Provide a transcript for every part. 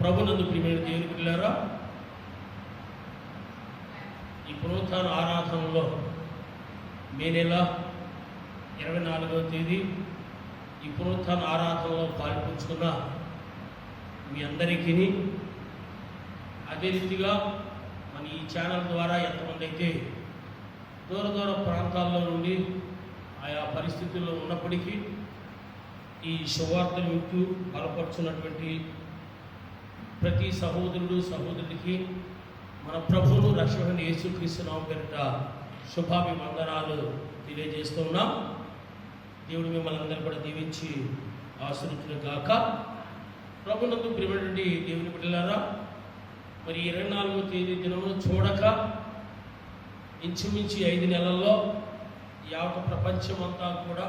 ప్రభునందు ప్రియమైన దేవుని బిడ్డలారా, ఈ పునరుత్థాన ఆరాధనలో మే నెల 24వ తేదీ ఈ పునరుత్థాన ఆరాధనలో పాల్పంచుకున్న మీ అందరికీ, అదే రీతిగా మన ఈ ఛానల్ ద్వారా ఎంతమంది అయితే దూర ప్రాంతాల్లో నుండి ఆయా పరిస్థితుల్లో ఉన్నప్పటికీ ఈ సువార్తను వింటూ బలపరుచున్నటువంటి ప్రతి సహోదరుడు సహోదరుడికి మన ప్రభువును రక్షకుని యేసుక్రీస్తు నామమున పేరిట శుభాభివందనాలు తెలియజేస్తున్నాం. దేవుడు మిమ్మల్ని అందరూ కూడా దీవించి ఆశీర్వదించును గాక. ప్రభునందు ప్రియమైనటువంటి దేవుని బిడ్డలారా, మరి 24వ తేదీ దినమును చూడక ఇంచుమించి 5 నెలల్లో యావత్ ప్రపంచం అంతా కూడా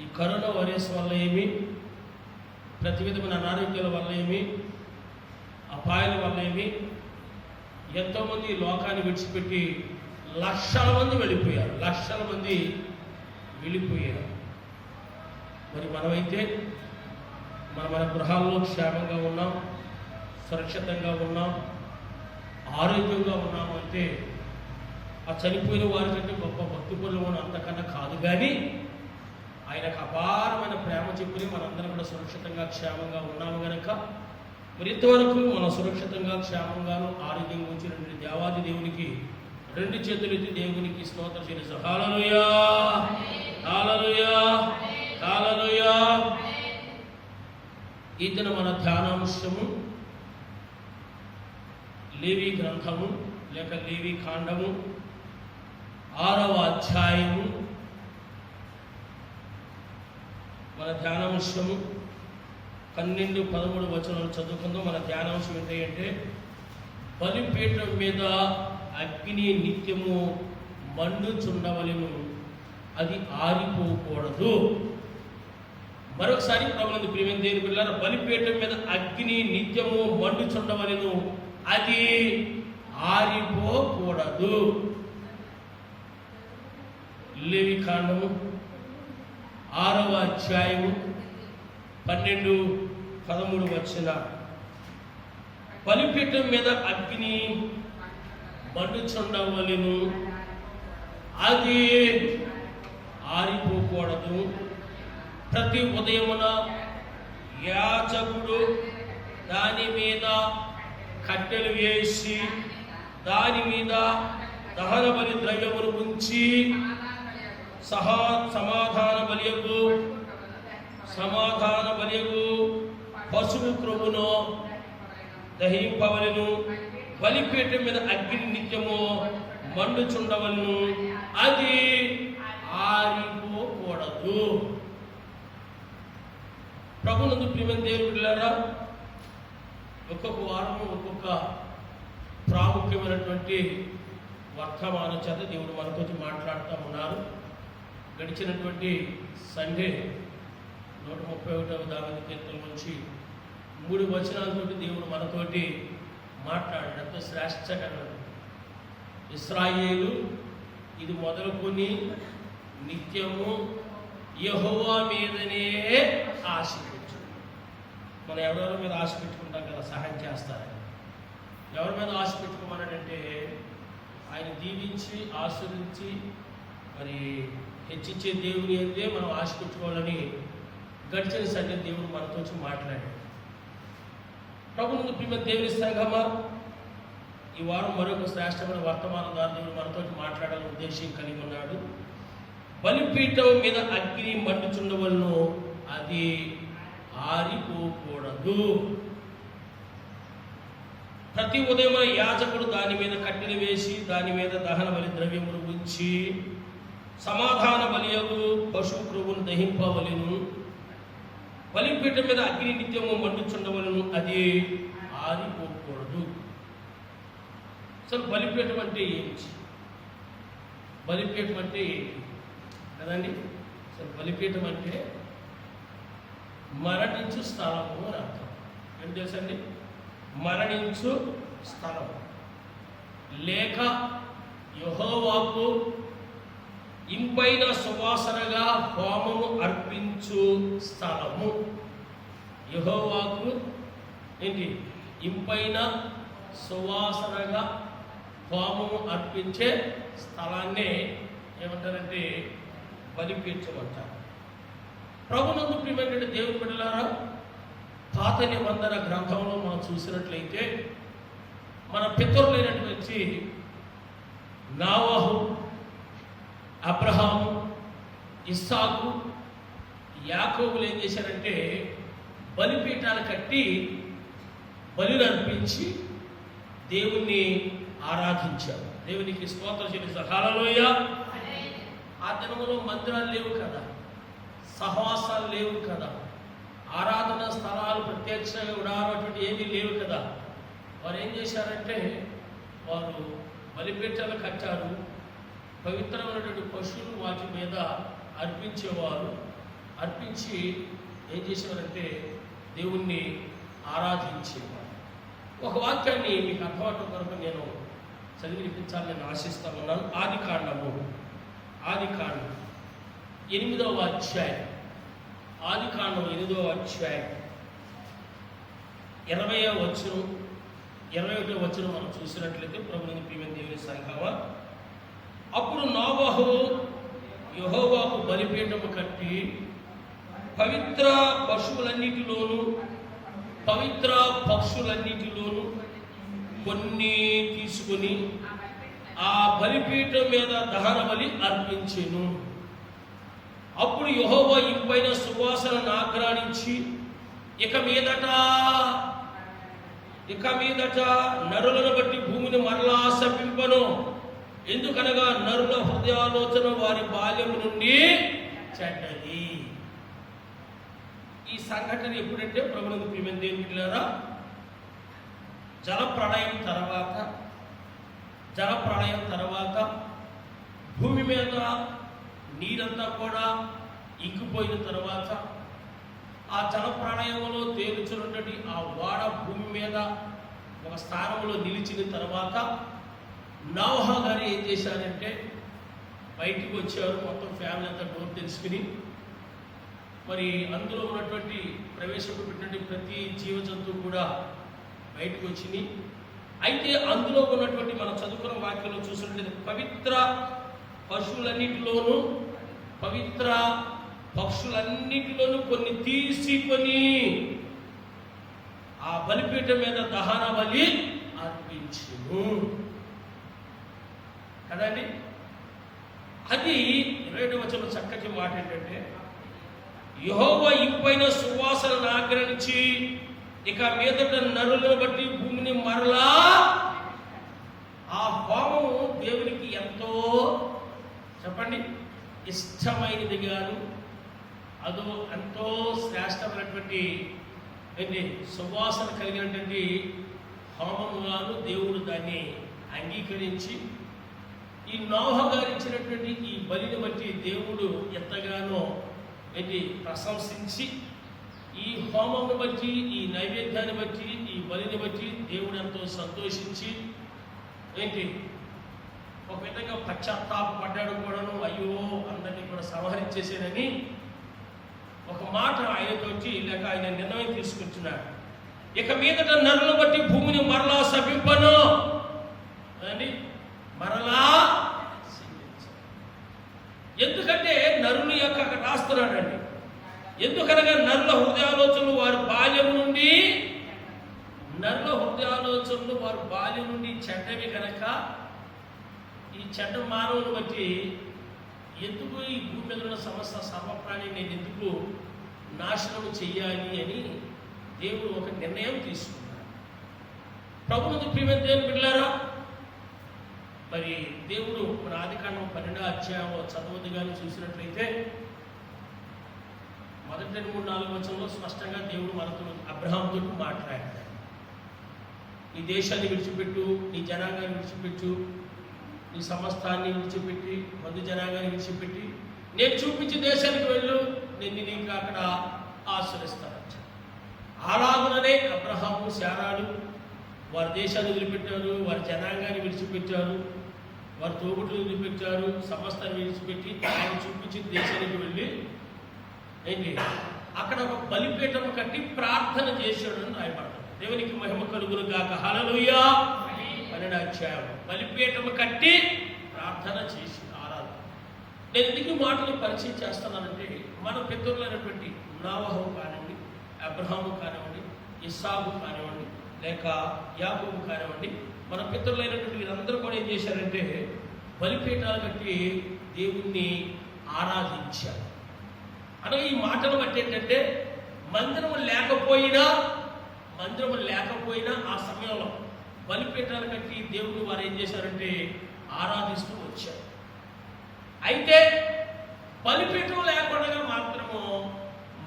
ఈ కరోనా వైరస్ వల్ల ఏమి, ప్రతి విధమైన అనారోగ్యాల వల్ల ఏమి, అపాయాల వల్ల ఏమి ఎంతోమంది లోకాన్ని విడిచిపెట్టి లక్షల మంది వెళ్ళిపోయారు. మరి మనమైతే మన గృహాల్లో క్షేమంగా ఉన్నాం, సురక్షితంగా ఉన్నాం, ఆరోగ్యంగా ఉన్నాము అంటే ఆ చనిపోయిన వారి కంటే గొప్ప భక్తి పనులు అంతకన్నా కాదు. కానీ ఆయనకు అపారమైన ప్రేమ చెప్పుని మనందరం కూడా సురక్షితంగా క్షేమంగా ఉన్నాము కనుక మరి ఇంతవరకు మనం సురక్షితంగా క్షేమంగాను ఆరోగ్యంగా ఉంచినటువంటి దేవాది దేవునికి 2 చేతులు ఎత్తి దేవునికి స్తోత్రం చేసి హల్లెలూయా హల్లెలూయా హల్లెలూయా. ఈ దిన మన ధ్యానాంశము లేవి గ్రంథము లేక లేవి కాండము 6వ అధ్యాయము. మన ధ్యానాంశము 12, 13 వచనాలు చదువుకుందాం. మన ధ్యానాంశం ఏంటంటే బలిపీఠం మీద అగ్ని నిత్యము మండుచుండవలెను, అది ఆరిపోకూడదు. మరొకసారి ప్రభునందు ప్రియమైన దేవుని బిడ్డలారా, బలిపీఠం మీద అగ్ని నిత్యము మండుచుండవలెను, అది ఆరిపోకూడదు. లేవి కాండము 6వ అధ్యాయము 12, 13 వచనాలు. బలిపీఠం మీద అగ్ని మండుచుండవలెను, అది ఆరిపోకూడదు. ప్రతి ఉదయమున యాజకుడు దాని మీద కట్టెలు వేసి దాని మీద దహన బలి ద్రవ్యమును ఉంచి సమాధాన బలియగు పశువు క్రొవ్వును దహింపవలెను. బలిపీఠం మీద అగ్ని నిత్యము మండుచుండవలెను, అది ఆరిపోకూడదు. ప్రభునందు ప్రియమైన దేవుని బిడ్డలారా, ఒక్కొక్క వారము ఒక్కొక్క ప్రాముఖ్యమైనటువంటి వర్తమానం చేత దేవుడు మనతో మాట్లాడుతూ ఉన్నారు. గడిచినటువంటి సండే 131వ దావీదు కీర్తన నుంచి 3 వచనాలతోటి దేవుడు మనతోటి మాట్లాడాడు. ఎంతో శ్రేష్టకరమైన ఇశ్రాయేలు ఇది మొదలుకొని నిత్యము యెహోవా మీదనే ఆశ పెట్టు. మనం ఎవరెవరి మీద ఆశ పెట్టుకుంటాం కదా, సహాయం చేస్తారని. ఎవరి మీద ఆశ పెట్టుకోమన్నాడంటే ఆయన దీవించి ఆశీర్వించి మరి హెచ్చించే దేవుని అందే మనం ఆశ పెట్టుకోవాలని గడిచిన సండే దేవుడు మనతో మాట్లాడాడు. ప్రభునందు ప్రియమైన దేవుని సంఘమా, ఈ వారం మరొక శ్రేష్టమైన వర్తమానం ద్వారా దేవుడు మనతో మాట్లాడాలని ఉద్దేశం కలిగి ఉన్నాడు. బలిపీఠం మీద అగ్ని మండుచుండవలెను, అది ఆరిపోకూడదు. ప్రతి ఉదయం యాజకుడు దాని మీద కట్టెలు వేసి దాని మీద దహన బలి ద్రవ్యమును ఉంచి సమాధాన బలియగు పశువు క్రొవ్వును దహింపవలెను. బలిపీఠం మీద అగ్ని నిత్యము మండుచుండవలెను, అది ఆరిపోకూడదు. అసలు బలిపీఠం అంటే ఏంటి? బలిపీఠం అంటే ఏంటి కదండి? అసలు బలిపీఠం అంటే మరణించు స్థలము అని అర్థం. ఏం తెలుసండి? మరణించు స్థలం లేక యెహోవాకు ఇంపైన సువాసనగా హోమము అర్పించు స్థలము. యెహోవాకు ఏంటి ఇంపైన సువాసనగా హోమము అర్పించే స్థలాన్నే ఏమంటారంటే బలిపీఠం అంటారు. ప్రభునందు ప్రియమైన దేవుని బిడ్డలారా, పాత నిబంధన గ్రంథంలో మనం చూసినట్లయితే మన పితరులైనటువంటి నోవహు, అబ్రహాము, ఇస్సాకు, యాకోబులు ఏం చేశారంటే బలిపీఠాలు కట్టి బలులు అర్పించి దేవుణ్ణి ఆరాధించారు. దేవునికి స్తోత్రం చెల్లిస్తారు. హల్లెలూయా. ఆ దినములో మందిరాలు లేవు కదా, సహవాసాలు లేవు కదా, ఆరాధన స్థలాలు ప్రత్యక్షంగా ఉడానటువంటి ఏమీ లేవు కదా. వారు ఏం చేశారంటే వారు బలిపీఠాలు కట్టారు. పవిత్రమైనటువంటి పశువులు వాటి మీద అర్పించేవారు. అర్పించి ఏం చేసేవారంటే దేవుణ్ణి ఆరాధించేవారు. ఒక వాక్యాన్ని మీకు అర్థమవటం కొరకు నేను చదివి వినిపించాలని నేను ఆశిస్తా ఉన్నాను. ఆదికాండం 8వ అధ్యాయం. ఆదికాండం 8వ అధ్యాయం 20వ వచనం 21వ వచనం మనం చూసినట్లయితే, ప్రభువుని ప్రియమైన దేవుని సంఘమా, అప్పుడు నోవహు యెహోవాకు బలిపీఠము కట్టి పవిత్ర పశువులన్నిటిలోను పవిత్ర పక్షులన్నిటిలోను కొన్ని తీసుకుని ఆ బలిపీఠం మీద దహన బలి అర్పించెను. అప్పుడు యెహోవా ఇంపైన సువాసనను ఆగ్రానించి ఇక మీదట నరులను బట్టి భూమిని మరలా శపింపను. ఎందుకనగా నరుల హృదయాలోచన వారి బాల్యము నుండి చెడ్డది. ఈ సంఘటన ఎప్పుడంటే ప్రభువుని ప్రియమైన దేవుని బిడ్డలారా, జలప్రళయం తర్వాత భూమి మీద నీరంతా కూడా ఇంకిపోయిన తర్వాత ఆ జలప్రళయంలో తేలుచున్నటువంటి ఆ వాడ భూమి మీద ఒక స్థానంలో నిలిచిన తర్వాత నోవహు గారు ఏం చేశారంటే బయటికి వచ్చారు. మొత్తం ఫ్యామిలీ అంతా డోర్ తెలుసుకుని మరి అందులో ఉన్నటువంటి ప్రవేశపెట్టినటువంటి ప్రతి జీవజంతువు కూడా బయటకు వచ్చింది. అయితే అందులో ఉన్నటువంటి మనం చదువుకున్న వాక్యంలో చూసినట్లయితే పవిత్ర పశువులన్నిటిలోనూ పవిత్ర పక్షులన్నిటిలోనూ కొన్ని తీసుకొని ఆ బలిపీఠం మీద దహన బలి అర్పించును కదండి. అది 20వ వచనంలో చక్కటి మాట ఏంటంటే, యెహోవా ఇంపైన సువాసనను ఆగ్రహించి ఇక మీదట నరులను బట్టి భూమిని మరలా. ఆ హోమము దేవునికి ఎంతో చెప్పండి ఇష్టమైనది గాను అదో ఎంతో శ్రేష్టమైనటువంటి సువాసన కలిగినటువంటి హోమము గాను దేవుడు దాన్ని అంగీకరించి ఈ నోవహు గారు ఇచ్చినటువంటి ఈ బలిని బట్టి దేవుడు ఎంతగానో ప్రశంసించి ఈ హోమమును బట్టి ఈ నైవేద్యాన్ని బట్టి ఈ బలిని బట్టి దేవుడు ఎంతో సంతోషించి ఒక విధంగా పశ్చాత్తాపడ్డాడు కూడాను. అయ్యో అందరినీ కూడా సంహరించేసేనని ఒక మాట ఆయనతోటి లేక ఆయన నిర్ణయం తీసుకుంటున్నాడు. ఇక మీదట నరులను బట్టి భూమిని మరలా శపింపను అండి, మరలా. ఎందుకంటే నరుని యొక్క అక్కడ రాస్తున్నాడండి. ఎందుకనగా నరుల హృదయాలోచనలు వారి బాల్యం నుండి చెడ్డవి కనుక ఈ చెడ్డ మానవుని బట్టి ఎందుకు ఈ భూమి మీద ఉన్న సమస్త సర్వప్రాణి నేను ఎందుకు నాశనం చెయ్యాలి అని దేవుడు ఒక నిర్ణయం తీసుకున్నాడు. ప్రభువుని ప్రియమైన దేవుని బిడ్డలారా, మరి దేవుడు మన ఆదికాండం 12వ అధ్యాయంలో చదవద్దు కానీ చూసినట్లయితే మొదటి 3-4 వచనంలో స్పష్టంగా దేవుడు మనతో అబ్రహాముతో మాట్లాడాడు. నీ దేశాన్ని విడిచిపెట్టు, నీ జనాంగాన్ని విడిచిపెట్టు, నీ సమస్తాన్ని విడిచిపెట్టి మంది జనాంగాన్ని విడిచిపెట్టి నేను చూపించే దేశానికి వెళ్ళు, నేను నీకు అక్కడ ఆశ్రయిస్తాను. అలాగుననే అబ్రహాము శారాలు వారి దేశాన్ని వదిలిపెట్టారు, వారి జనాంగాన్ని విడిచిపెట్టారు, వారి తోబుట్లు వదిలిపెట్టారు, సమస్తాన్ని విడిచిపెట్టి ఆయన చూపించిన దేశానికి వెళ్ళి అక్కడ ఒక బలిపీఠం కట్టి ప్రార్థన చేశాడు అని రాయబడతాడు. దేవునికి మహిమ కలుగును గాక. హల్లెలూయా. 12వ అధ్యాయం. బలిపీఠము కట్టి ప్రార్థన చేసి ఆరాధన. నేను ఎందుకు మాటలు పరిచయం చేస్తున్నానంటే, మన పితరులైనటువంటి నోవహు కానివ్వండి, అబ్రహాము కానివ్వండి, ఇస్సాకు కానివ్వండి, లేక యాకోబు కానివ్వండి, మన పితరులైనటువంటి వీరందరూ కూడా ఏం చేశారంటే బలిపీఠాలు కట్టి దేవుణ్ణి ఆరాధించారు. అనగా ఈ మాటలు బట్టి ఏంటంటే మందిరము లేకపోయినా ఆ సమయంలో బలిపీఠాలు కట్టి దేవుని వారు ఏం చేశారంటే ఆరాధిస్తూ వచ్చారు. అయితే బలిపీఠం లేకుండా మాత్రము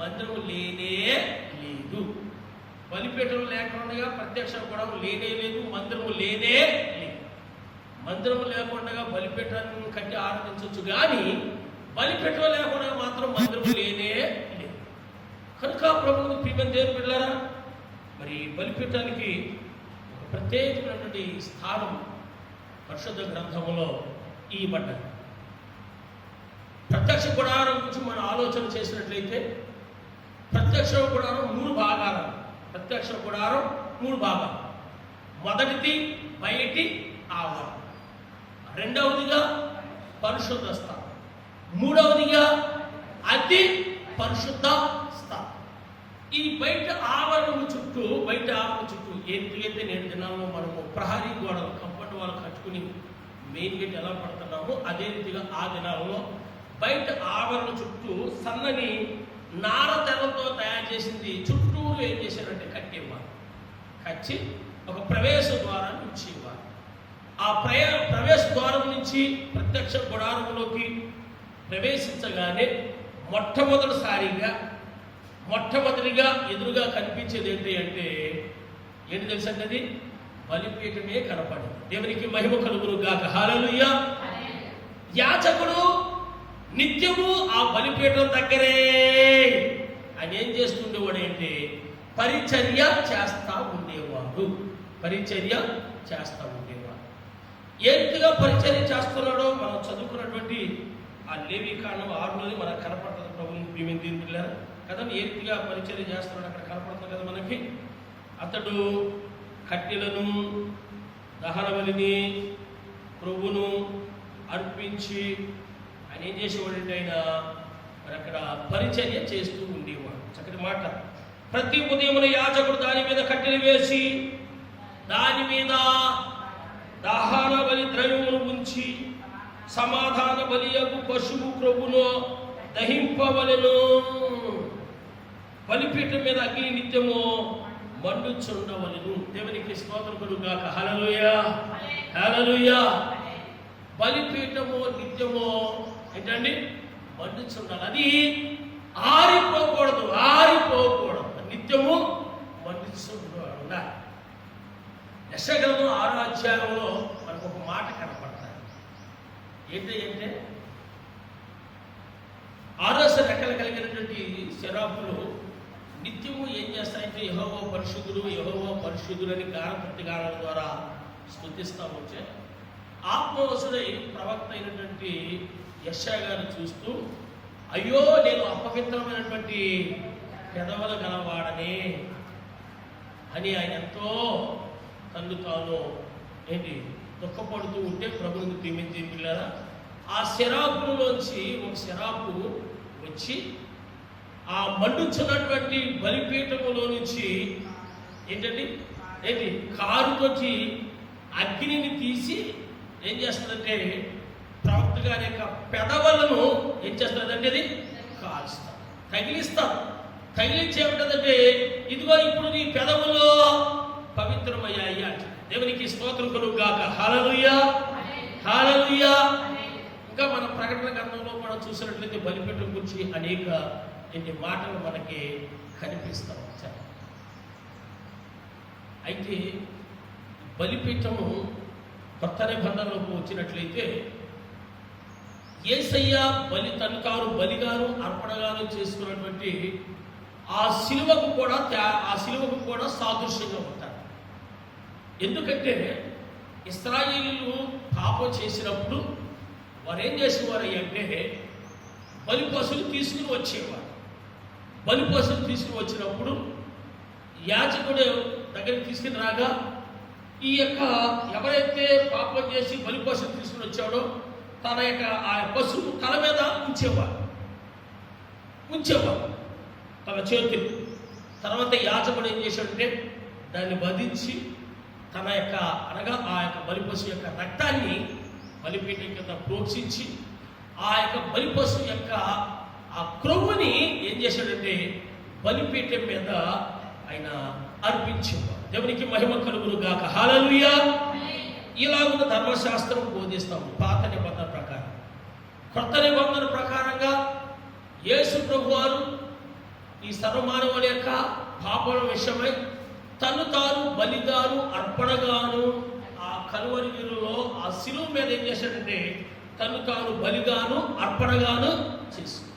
మందిరము లేనే లేదు. బలిపీఠం లేకుండా ప్రత్యక్ష కూడా లేనే లేదు, మందిరము లేనే లేదు. మందిరము లేకుండా బలిపీఠాన్ని కట్టి ఆరాధించవచ్చు, కానీ బలిపీఠం లేకుండా మాత్రం మందిరము లేనే లేదు. కనుక ప్రభువుకు ప్రియమైన దేవుని బిడ్డలారా, మరి బలిపీఠానికి ఒక ప్రత్యేకమైనటువంటి స్థానం పరిశుద్ధ గ్రంథములో ఇవ్వబడ్డది. ప్రత్యక్ష గుడారం గురించి మనం ఆలోచన చేసినట్లయితే ప్రత్యక్ష గుడారం 3 భాగాలు. ప్రత్యక్ష గుడారం 3 భాగాలు. మొదటిది బయటి ఆవరణ, రెండవదిగా పరిశుద్ధ స్థలం, మూడవదిగా అతి పరిశుద్ధ స్థలం. ఈ బయట ఆవరణ చుట్టూ ఏంటైతే నేటి దినాల్లో మనము ప్రహరీ గోడలు కంపౌండ్ వాళ్ళు కట్టుకుని మెయిన్ గేట్ ఎలా పడుతున్నామో అదే రీతిగా ఆ దినాల్లో బయట ఆవరణ చుట్టూ సన్నని నార తెరలతో తయారు చేసింది చుట్టూరు ఏం చేశారంటే కట్టేవారు. కచ్చి ఒక ప్రవేశ ద్వారాన్ని ఉంచేవారు. ఆ ప్రవేశ ద్వారం నుంచి ప్రత్యక్ష గుడారంలోకి ప్రవేశించగానే మొట్టమొదటిగా ఎదురుగా కనిపించేది ఏంటి తెలుసండి? అది బలిపీఠమే కనపడింది. దేవునికి మహిమ కలుగును గాక. హల్లెలూయా. యాజకుడు నిత్యము ఆ బలిపీఠం దగ్గరే ఆయన ఏం చేస్తుండేవాడు అంటే పరిచర్య చేస్తా ఉండేవాడు. ఏ రీతిగా పరిచర్య చేస్తున్నాడో మనం చదువుకున్నటువంటి ఆ లేవి కాండం 6 మనకు కనపడుతుంది. ప్రభువుని ప్రియమైన దేవుని బిడ్డలారా కదా, ఏ రీతిగా పరిచర్య చేస్తున్నాడు అక్కడ కనపడుతుంది కదా మనకి. అతడు కట్టెలను, దహన బలిని, ప్రభువును అర్పించి ఆయన ఏం చేసేవాడంటే ఆయన మరి అక్కడ పరిచర్య చేస్తూ ఉండేవాడు. చక్కటి మాట. ప్రతి ఉదయమున యాజకుడు దాని మీద కట్టెలు వేసి దాని మీద దహన బలి ద్రవ్యమును ఉంచి సమాధాన బలియగు పశువు క్రొవ్వును దహింపవలెను. బలిపీఠం మీద అగ్ని నిత్యము మండుచుండవలెను. దేవునికి స్తోత్రం కలుగును గాక. హల్లెలూయా. హల్లెలూయా. బలిపీఠము నిత్యము ఏంటండి మండుచుండాలి. అది ఆరిపోకూడదు. నిత్యము మండుచుండాలి. యెషయా గ్రంథం 6వ అధ్యాయంలో మనకు ఒక మాట కనపడతాయి. ఏంటంటే 6 రెక్కలు కలిగినటువంటి శరాపులు నిత్యము ఏం చేస్తాయంటే యెహోవా పరిశుద్ధుడు అని ప్రతిగానాల ద్వారా స్తుతిస్తూ వచ్చే ఆత్మవశుడై ప్రవక్త అయినటువంటి యెషయా గారిని చూస్తూ, అయ్యో నేను అపవిత్రమైనటువంటి పెదవులు గలవాడనే అని ఆయన ఎంతో తాను దుఃఖపడుతూ ఉంటే ప్రభువుని ప్రియమైన పిల్లరా ఆ శరాపులోంచి ఒక శరాపు వచ్చి ఆ మండుచున్నటువంటి బలిపీఠములో నుంచి కారుతోటి అగ్నిని తీసి ఏం చేస్తుందంటే ప్రవక్త గారి యొక్క పెదవులను ఏం చేస్తుందంటే అది కాల్స్తారు, తగిలిస్తారు. తగిలించేమంటుందంటే ఇదిగో ఇప్పుడు నీ పెదవులు పవిత్రమయ్యాయి అంటే. దేవునికి స్తోత్రం కలుగు గాక. హల్లెలూయా. హల్లెలూయా. ఇంకా మన ప్రకటన గ్రంథంలో మనం చూసినట్లయితే బలిపీఠం గురించి అనేక మాటలు మనకి కనిపిస్తూ వచ్చాయి. అయితే బలిపీఠము కొత్త నిబంధనలోకి వచ్చినట్లయితే యేసయ్య బలిగాను అర్పణగాను చేసుకున్నటువంటి ఆ శిలువకు కూడా సాదృశ్యంగా ఉంటారు. ఎందుకంటే ఇశ్రాయేలీయులు పాపం చేసినప్పుడు వారు ఏం చేసేవారు అంటే బలిపశువులు తీసుకుని వచ్చేవారు. బలిపశువులు తీసుకుని వచ్చినప్పుడు యాజకుడు దగ్గరికి తీసుకుని రాగా ఈ యొక్క ఎవరైతే పాపం చేసి బలి పశువు తీసుకుని వచ్చాడో తన యొక్క ఆ పశువు తల మీద ఉంచేవాడు తన చేతులు. తర్వాత యాజకుడు ఏం చేశాడంటే దాన్ని వధించి తన యొక్క అనగా ఆ యొక్క బలిపశు యొక్క రక్తాన్ని బలిపీఠం కింద ప్రోక్షించి ఆ యొక్క బలిపశు యొక్క ఆ క్రొవ్వుని ఏం చేశాడంటే బలిపీఠం మీద ఆయన అర్పించేవాడు. దేవునికి మహిమ కలుగును గాక. హల్లెలూయా. ఇలాగున్న ధర్మశాస్త్రం బోధిస్తాము పాత నిబంధన ప్రకారం. కొత్త నిబంధన ప్రకారంగా యేసు ప్రభువారు ఈ సర్వమానవుల యొక్క పాపల విషయమై తను తాను బలిగాను అర్పణగాను ఆ కలువరి గిరిలో ఆ శిలువ మీద ఏం చేశాడంటే తను తాను బలిగాను అర్పణగాను చేస్తున్నాడు.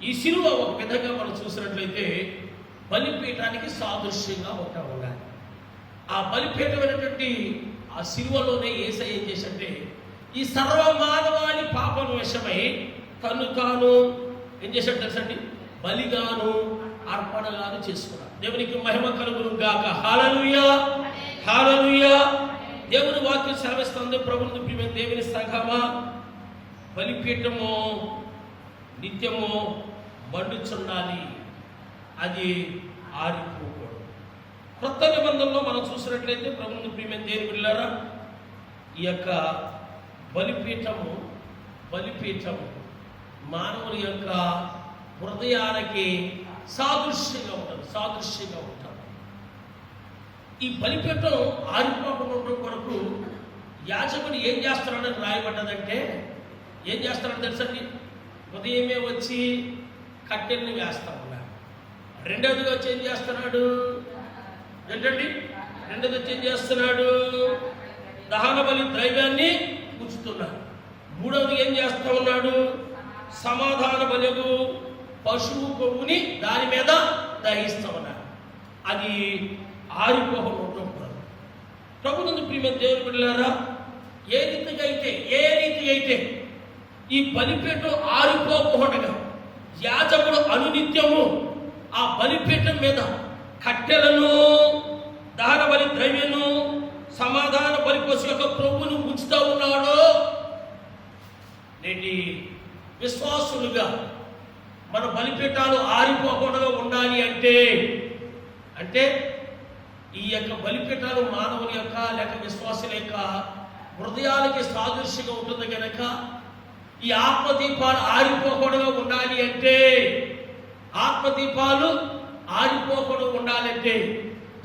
ఈ శిలువ ఒక విధంగా మనం చూసినట్లయితే బలిపీఠానికి సాదృశ్యంగా ఉండాలి. ఆ బలిపీఠమైనటువంటి ఆ శిలువలోనే యేసయ్య ఏం చేశాడంటే ఈ సర్వమానవాళి పాపం విషయమై తను తాను ఏం చేశాడు తెలుసండి, బలిగాను అర్పణగాను చేసుకున్నాడు. దేవునికి మహిమ కలుగును గాక. హల్లెలూయా, హల్లెలూయా. దేవుని వాక్యం సెలవిస్తుంది, ప్రభువుని ప్రియమైన దేవుని సంఘమా, బలిపీఠము నిత్యము మండుచుండాలి, అది ఆరిపోకూడదు. క్రొత్త నిబంధనలో మనం చూసినట్లయితే ప్రభువుని ప్రియమైన దేవుని బిడ్డలారా, ఈ యొక్క బలిపీఠము మానవుని యొక్క హృదయాలకి సాదృశ్యంగా ఉంటారు. ఈ బలిపీఠం ఆరిపోకుండా ఉండడం కొరకు యాజకుడు ఏం చేస్తున్నాడని రాయబడ్డదంటే ఏం చేస్తున్నాడు తెలుసండి, ఉదయమే వచ్చి కట్టెల్ని వేస్తా ఉన్నాడు. రెండవదిగా వచ్చి ఏం చేస్తున్నాడు ఏంటండి, రెండవది వచ్చి ఏం చేస్తున్నాడు, దహన బలి ద్రవ్యాన్ని ఉంచుతున్నాడు. మూడవది ఏం చేస్తా ఉన్నాడు, సమాధాన బలుగు పశువు కొవ్వుని దాని మీద దహిస్తా ఉన్నాడు. అది ఆరిపోకుండా ఉండకూడదు. ప్రభునందు ప్రియమైన దేవుని బిడ్డలారా, ఏ రీతిగా అయితే ఈ బలిపీఠం ఆరిపోకుండా యాజకుడు అనునిత్యము ఆ బలిపీఠం మీద కట్టెలను దహన బలి ద్రవ్యను సమాధాన బలి పశువు యొక్క ప్రభువును ఉంచుతూ ఉన్నాడు. నేటి విశ్వాసులుగా మన బలిపీఠాలు ఆరిపోకుండా ఉండాలి అంటే ఈ యొక్క బలిపీఠాలు మానవుని యొక్క లేక విశ్వాసుల యొక్క హృదయాలకి సాదృశ్యంగా ఉంటుంది కనుక ఈ ఆత్మదీపాలు ఆరిపోకుండా ఉండాలంటే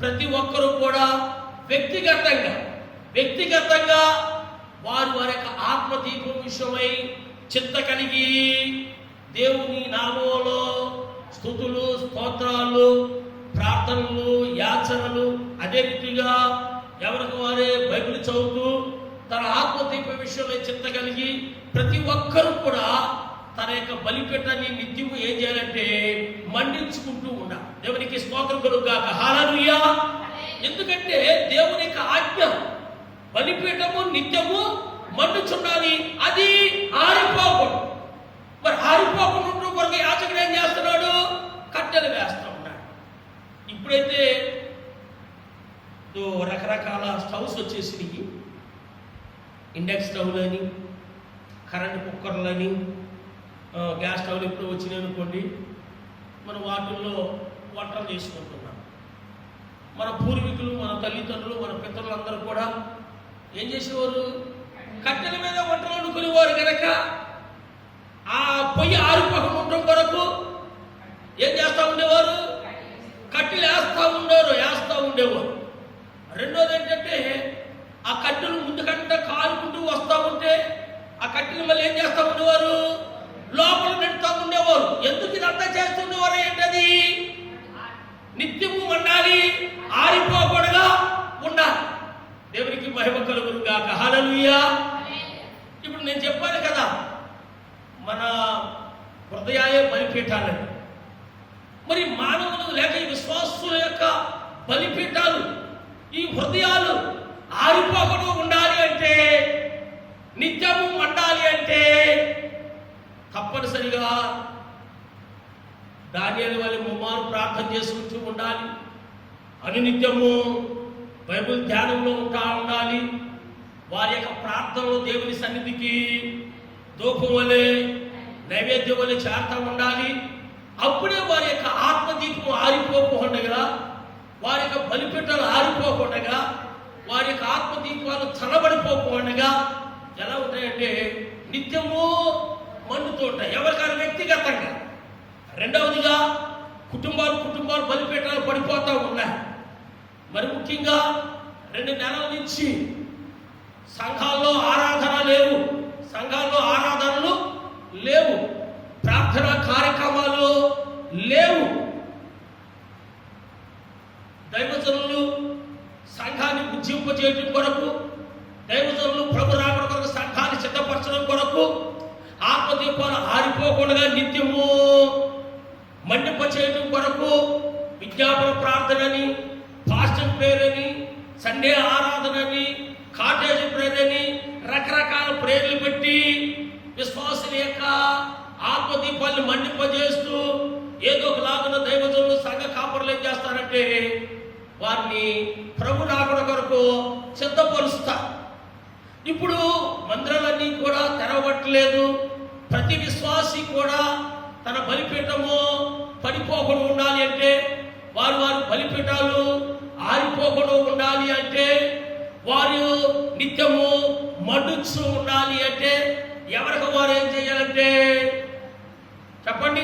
ప్రతి ఒక్కరూ కూడా వ్యక్తిగతంగా వారి యొక్క ఆత్మదీపం విషయమై చింత కలిగి దేవుని నామంలో స్తుతులు, స్తోత్రాలు, ప్రార్థనలు, యాచనలు, అదే రీతిగా ఎవరికి వారే బైబిల్ చదువుతూ తన ఆత్మదీప విషయంలో చింత కలిగి ప్రతి ఒక్కరూ కూడా తన యొక్క బలిపీఠాన్ని నిత్యము ఏం చేయాలంటే మండించుకుంటూ ఉండాలి. దేవునికి స్తోత్రం కలుగుగాక. హల్లెలూయా. ఎందుకంటే దేవుని యొక్క ఆజ్ఞ బలిపీఠము నిత్యము మండుచుండాలి, అది ఆరిపోకూడదు. మరి ఆరిపోకుండా ఉండడం కొరకు యాజకుడు ఏం చేస్తున్నాడు, కట్టెలు వేస్తూ ఉన్నాడు. ఇప్పుడైతే రకరకాల స్టవ్స్ వచ్చేసినాయి, ఇండక్షన్ స్టవ్లని, కరెంట్ కుక్కర్లని, గ్యాస్ స్టవ్లు ఎప్పుడు వచ్చినాయి అనుకోండి, మనం వాటిల్లో వంటలు చేసుకుంటున్నాం. మన పూర్వీకులు, మన తల్లిదండ్రులు, మన పితరులందరూ కూడా ఏం చేసేవారు, కట్టెల మీద వంటలు వండుకునేవారు కనుక ఆ పొయ్యి ఆరిపోకుండా ఉండడం కొరకు ఏం చేస్తూ ఉండేవారు, కట్టెలు వేస్తూ ఉండేవారు. రెండోది ఏంటంటే ఆ కట్టెలు ముందు కంటే కాలుకుంటూ వస్తూ ఉంటే ఆ కట్టెలు మళ్ళీ ఏం చేస్తూ ఉండేవారు, లోపల నెడుతూ ఉండేవారు. ఎందుకు ఇదంతా చేస్తుండేవారు ఏంటది, నిత్యము ఉండాలి, ఆరిపోకూడగా ఉండాలి. దేవునికి మహిమ కలుగును గాక. హల్లెలూయా. ఇప్పుడు నేను చెప్పాను కదా, మన హృదయాలే బలిపీఠాలని. మరి మానవులు లేక ఈ విశ్వాసుల యొక్క బలిపీఠాలు, ఈ హృదయాలు ఆరిపోకుండా ఉండాలి అంటే, నిత్యము మండాలి అంటే తప్పనిసరిగా దానియేలు వలె ముమ్మారు ప్రార్థన చేసుకుంటూ ఉండాలి. అనునిత్యము బైబిల్ ధ్యానంలో ఉండాలి. వారి యొక్క ప్రార్థనలో దేవుని సన్నిధికి ధూపం వలె నైవేద్యం వలె చేరుతూ ఉండాలి. అప్పుడే వారి యొక్క ఆత్మదీపం ఆరిపోకుండా, వారి యొక్క బలిపీఠాలు ఆరిపోకుండా, వారి యొక్క ఆత్మదీపాలు చల్లబడిపోకుండా ఎలా ఉంటాయంటే నిత్యము మండుతూ ఉంటాయి, ఎవరికైనా వ్యక్తిగతంగా. రెండవదిగా కుటుంబాలు బలిపీఠాలు పడిపోతూ ఉన్నాయి. మరి ముఖ్యంగా 2 నెలల నుంచి సంఘాల్లో ఆరాధనలు లేవు, ప్రార్థనా కార్యక్రమాలు లేవు. దైవజనులు సంఘాన్ని ఉజ్జింపజేయడం కొరకు, దైవజనులు ప్రభు రాకడ కొరకు సంఘాన్ని సిద్ధపరచడం కొరకు ఆత్మదీపాలు ఆరిపోకుండా నిత్యము మండిపచేయడం కొరకు విజ్ఞాపన ప్రార్థనని, ఫాస్టింగ్ ప్రేయర్ అని, సండే ఆరాధనని, కాటేజ్ ప్రేయర్ అని రకరకాల ప్రేయర్లు పెట్టి విశ్వాసుల యొక్క ఆత్మదీపాన్ని మండిపజేస్తూ ఏదో ఒకలాగున్న దైవజనులు సంఘ కాపరులు ఏం చేస్తారంటే వారిని ప్రభు రాకడ కొరకు సిద్ధపరుస్తారు. ఇప్పుడు మందిరాలన్నీ కూడా తెరవట్లేదు. ప్రతి విశ్వాసి కూడా తన బలిపీఠము పడిపోకుండా ఉండాలి అంటే, వారి బలిపీఠాలు ఆరిపోకుండా ఉండాలి అంటే, వారు నిత్యము మండుచు ఉండాలి అంటే ఎవరికి వారు ఏం చేయాలంటే చెప్పండి,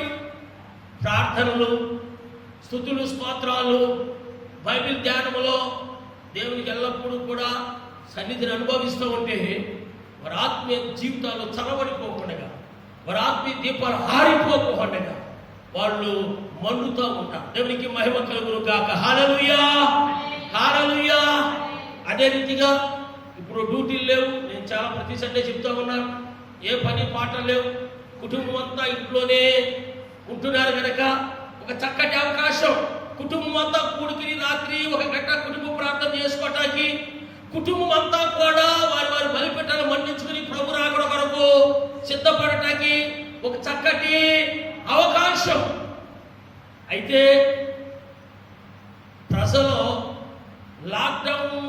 ప్రార్థనలు, స్తుతులు, స్తోత్రాలు, బైబిల్ ధ్యానములో దేవునికి ఎల్లప్పుడూ కూడా సన్నిధిని అనుభవిస్తూ ఉంటే వారి ఆత్మీయ జీవితాలు చల్లబడిపోకుండా, వారి ఆత్మీయ దీపాలు ఆరిపోకుండా వాళ్ళు మండుతూ ఉంటారు. దేవునికి మహిమ కలుగును గాక. హల్లెలూయా, హల్లెలూయా. అదే రీతిగా ఇప్పుడు డ్యూటీలు లేవు. నేను చాలా ప్రతి సండే చెప్తా ఉన్నాను, ఏ పని పాట లేవు, కుటుంబం అంతా ఇంట్లోనే ఉంటున్నారు కనుక ఒక చక్కటి అవకాశం. కుటుంబం అంతా కూడికి రాత్రి 1 గంట కుటుంబ ప్రార్థన చేసుకోవటానికి, కుటుంబం అంతా కూడా వారి బలిపీఠాలు మండించుకుని ప్రభు రాకడ కొరకు సిద్ధపడటానికి ఒక చక్కటి అవకాశం. అయితే ప్రజలు లాక్డౌన్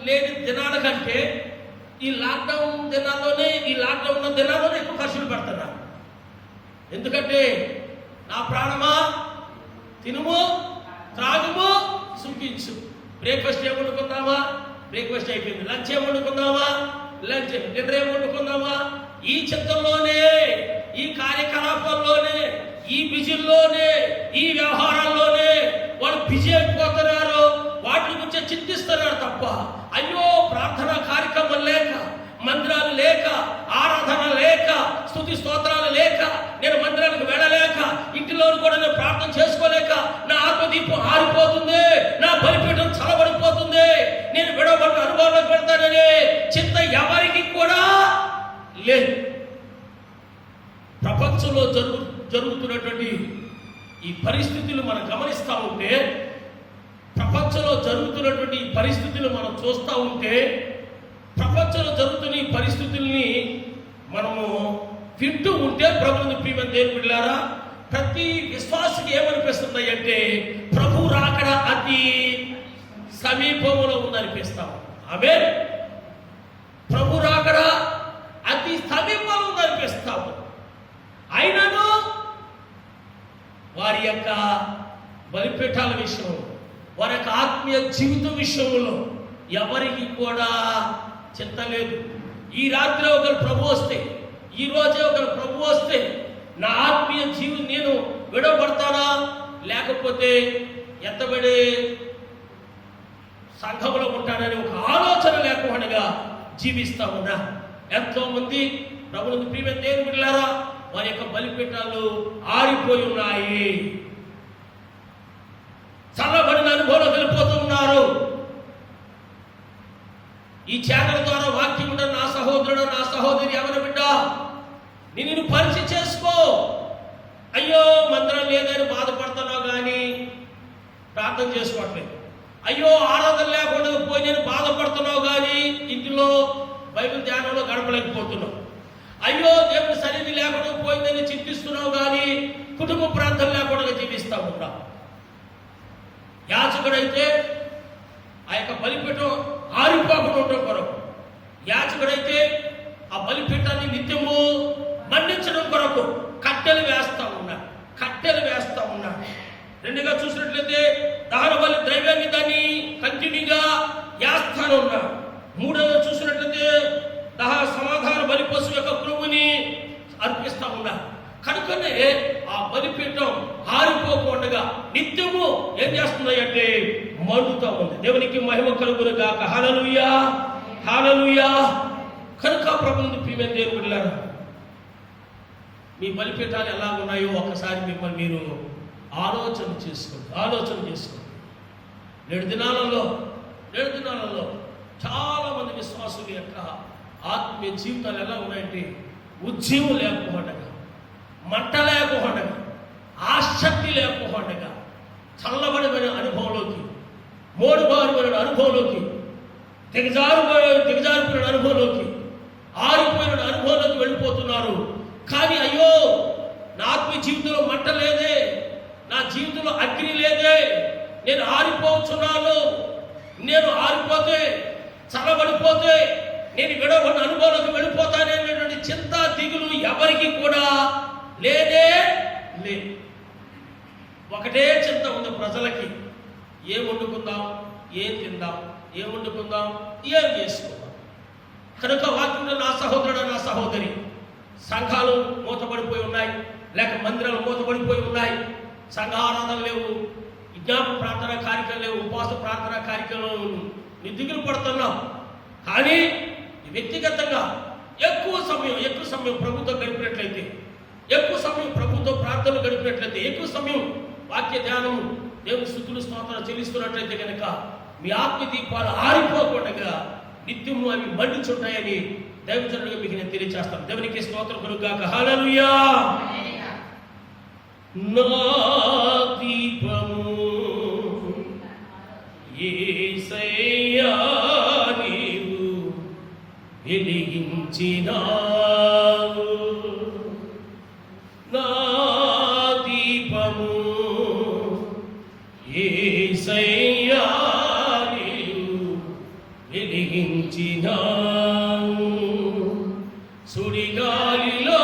లేని దినాల కంటే ఈ లాక్డౌన్ ఉన్న దినాల్లోనే ఎక్కువ ఖర్చులు పెడుతున్నారు. ఎందుకంటే నా ప్రాణమా తినుము, త్రాగుము, సుఖించు. బ్రేక్ఫాస్ట్ ఏం వండుకుందామా, బ్రేక్ఫాస్ట్ అయిపోయింది. లంచ్ ఏం వండుకుందామా, లంచ్. డిన్నర్ ఏం వండుకుందామా. ఈ చింతల్లోనే, ఈ కార్యకలాపాల్లోనే, ఈ బిజీల్లోనే, ఈ వ్యవహారాల్లోనే వాళ్ళు బిజీ అయిపోతున్నారు. వాటి గురించి చింతిస్తున్నారు తప్ప అయ్యో ప్రార్థనా కార్యక్రమం లేక, మందిరాలు లేక, ఆరాధన లేక, స్తుతి స్తోత్రాలు లేక, నేను మందిరానికి వెళ్ళలేక, ఇంటిలో కూడా నేను ప్రార్థన చేసుకోలేక నా ఆత్మదీపం ఆరిపోతుంది, నా బలిపీఠం చల్లబడిపోతుంది, నేను విడవబడిన అనుభవంలో పెడతానని చింత ఎవరికి కూడా లేదు. ప్రపంచంలో జరుగుతున్నటువంటి ఈ పరిస్థితులు మనం గమనిస్తూ ఉంటే, ప్రపంచంలో జరుగుతున్నటువంటి ఈ పరిస్థితులు మనం చూస్తూ ఉంటే, ప్రపంచంలో జరుగుతున్న ఈ పరిస్థితుల్ని మనము వింటూ ఉంటే ప్రభువుని ప్రియమైన దేవుని బిడ్డలారా, ప్రతి విశ్వాసికి ఏమనిపిస్తుంది అంటే ప్రభు రాకడ అతి సమీపంలో ఉందనిపిస్తాం. ఆమేన్. ప్రభు రాకడ అతి సమీపంలో ఉందనిపిస్తాము. అయినను వారి యొక్క బలిపీఠాల విషయంలో, వారి యొక్క ఆత్మీయ జీవితం విషయంలో ఎవరికి కూడా చింత లేదు. ఈ రాత్రి ఒకరు ప్రభు వస్తే, ఈ రోజే ఒకరు ప్రభు వస్తే నా ఆత్మీయ జీవితం నేను విడవబడతానా, లేకపోతే ఎత్తబడే సంఘంలో ఉంటానని ఒక ఆలోచన లేకుండా జీవిస్తా ఉన్నా. ఎంతో మంది ప్రభువుని ప్రియమైన దేవుని బిడ్డలారా, వారి యొక్క బలిపీఠాలు ఆరిపోయి ఉన్నాయి, చల్లబడిన అనుభవంలో వెళ్ళిపోతూ ఉన్నారు. ఈ ఛానల్ ద్వారా వాక్యం ఉన్న నా సహోదరుడు, నా సహోదరి, ఎవరి బిడ్డ నిన్ను పరిచయం చేసుకో. అయ్యో మందిరం లేదని బాధపడుతున్నావు కానీ ప్రార్థన చేసుకోవట్లేదు. అయ్యో ఆరాధన లేకుండా పోయి నేను బాధపడుతున్నావు కానీ ఇంటిలో బైబిల్ ధ్యానంలో గడపలేకపోతున్నావు. అయ్యో దేవుని సన్నిధి లేకుండా పోయిందని చింతిస్తున్నావు కానీ కుటుంబ ప్రార్థన లేకుండా జీవిస్తా ఉన్నావు. యాజకుడైతే ఆ యొక్క బలిపీఠం ఆరిపోకుండా ఉండడం కొరకు, యాజకుడైతే ఆ బలిపీఠాన్ని నిత్యము మండించడం కొరకు కట్టెలు వేస్తా ఉన్నాడు. రెండుగా చూసినట్లయితే దహన బలి ద్రవ్యాన్ని దాన్ని కంటిన్యూగా వేస్తాను ఉన్నాడు. మూడవ చూసినట్లయితే సమాధాన బలి పశువు యొక్క క్రొవ్వుని అర్పిస్తా ఉన్నాడు. కనుకనే ఆ బలిపీఠం ఆరిపోకుండా నిత్యము ఏం చేస్తుంది అంటే మండుతూ ఉంది. దేవునికి మహిమ కలుగును గాక. హల్లెలూయా, హల్లెలూయా. కనుక ప్రభువుని ప్రియమైన దేవుని బిడ్డలారా, మీ బలిపీఠాలు ఎలా ఉన్నాయో ఒకసారి మిమ్మల్ని మీరు ఆలోచన చేసుకోండి. నేడు దినాలలో చాలా మంది విశ్వాసుల యొక్క ఆత్మీయ జీవితాలు ఎలా ఉన్నాయంటే ఉద్యమం లేకపోవడం, మంట లేకపోవడం, ఆసక్తి లేకపోవడం, చల్లబడిన అనుభవంలోకి, మోడుబారిన అనుభవంలోకి, దిగజారిపోయిన అనుభవంలోకి, ఆరిపోయిన అనుభవంలోకి వెళ్ళిపోతున్నారు. కానీ అయ్యో, నా ఆత్మీయ జీవితంలో మంట లేదే, నా జీవితంలో అగ్ని లేదే, నేను ఆరిపోతున్నాను, నేను ఆరిపోతే చల్లబడిపోతే నేను విడవన్న అనుభవంలోకి వెళ్ళిపోతానేటువంటి చింత దిగులు ఎవరికి కూడా లేదే లేదు. ఒకటే చింత ఉంది ప్రజలకి, ఏం వండుకుందాం, ఏం తిందాం, ఏం వండుకుందాం, ఏం చేసుకుందాం. కనుక వాక్యంలో నా సహోదరుడు, నా సహోదరి, సంఘాలు మూతపడిపోయి ఉన్నాయి, లేక మందిరాలు మూతపడిపోయి ఉన్నాయి, సంఘారాధన లేవు, విజ్ఞాప ప్రార్థన కార్యక్రమం లేవు, ఉపవాస ప్రార్థన కార్యక్రమం దిగులు పడుతున్నాం. కానీ వ్యక్తిగతంగా ఎక్కువ సమయం ప్రభుత్వం గడిపినట్లయితే, ఎక్కువ సమయం ప్రభుత్వ ప్రార్థనలు గడిపినట్లయితే, ఎక్కువ సమయం వాక్య ధ్యానం, దేవుని స్తుతులు స్తోత్రాలు చెల్లిస్తున్నట్లయితే కనుక మీ ఆత్మ దీపాలు ఆరిపోకుండా నిత్యము అవి మండుచుంటాయని దైవజనుడిగా మీకు నేను తెలియజేస్తాను. దేవునికి స్తోత్రం కలుగుగాక. హల్లెలూయా. నా దీపము యేసయ్యా నీవు వెలిగించినావు, నా దీపము యేసయ్యా నీవు వెలిగించినావు, సుడిగాలిలోనైనా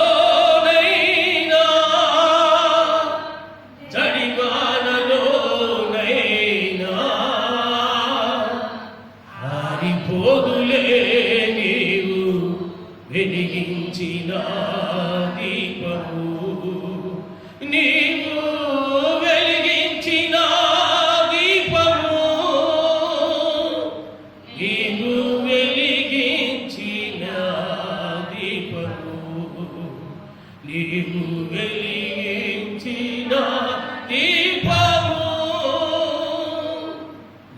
జడివానలోనైనా ఆరిపోదులే నీవు వెలిగించిన దీపము, నీవు వెలిగించిన దీపము, నీవు వెలిగించిన దీపము, నీవు వెలిగించిన దీపము,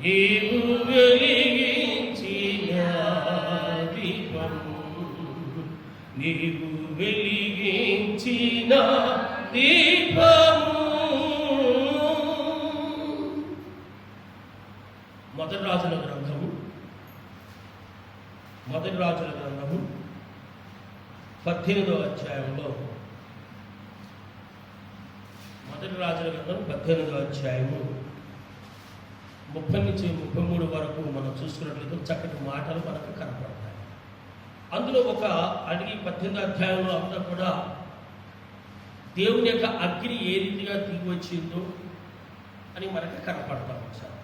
నీవు వెలిగించిన దీపము, నీవు వెలిగించిన దీపము. మొదటి రాజుల గ్రంథము 18వ అధ్యాయంలో, మొదటి రాజుల గ్రంథం 18వ అధ్యాయము 30 నుంచి 33 వరకు మనం చూసుకున్నట్లయితే చక్కటి మాటలు మనకు కనపడతాయి. అందులో ఒక 18వ అధ్యాయంలో అంతా కూడా దేవుని యొక్క అగ్ని ఏ రీతిగా దిగి వచ్చిందో అని మనకు కనపడతాం. సార్,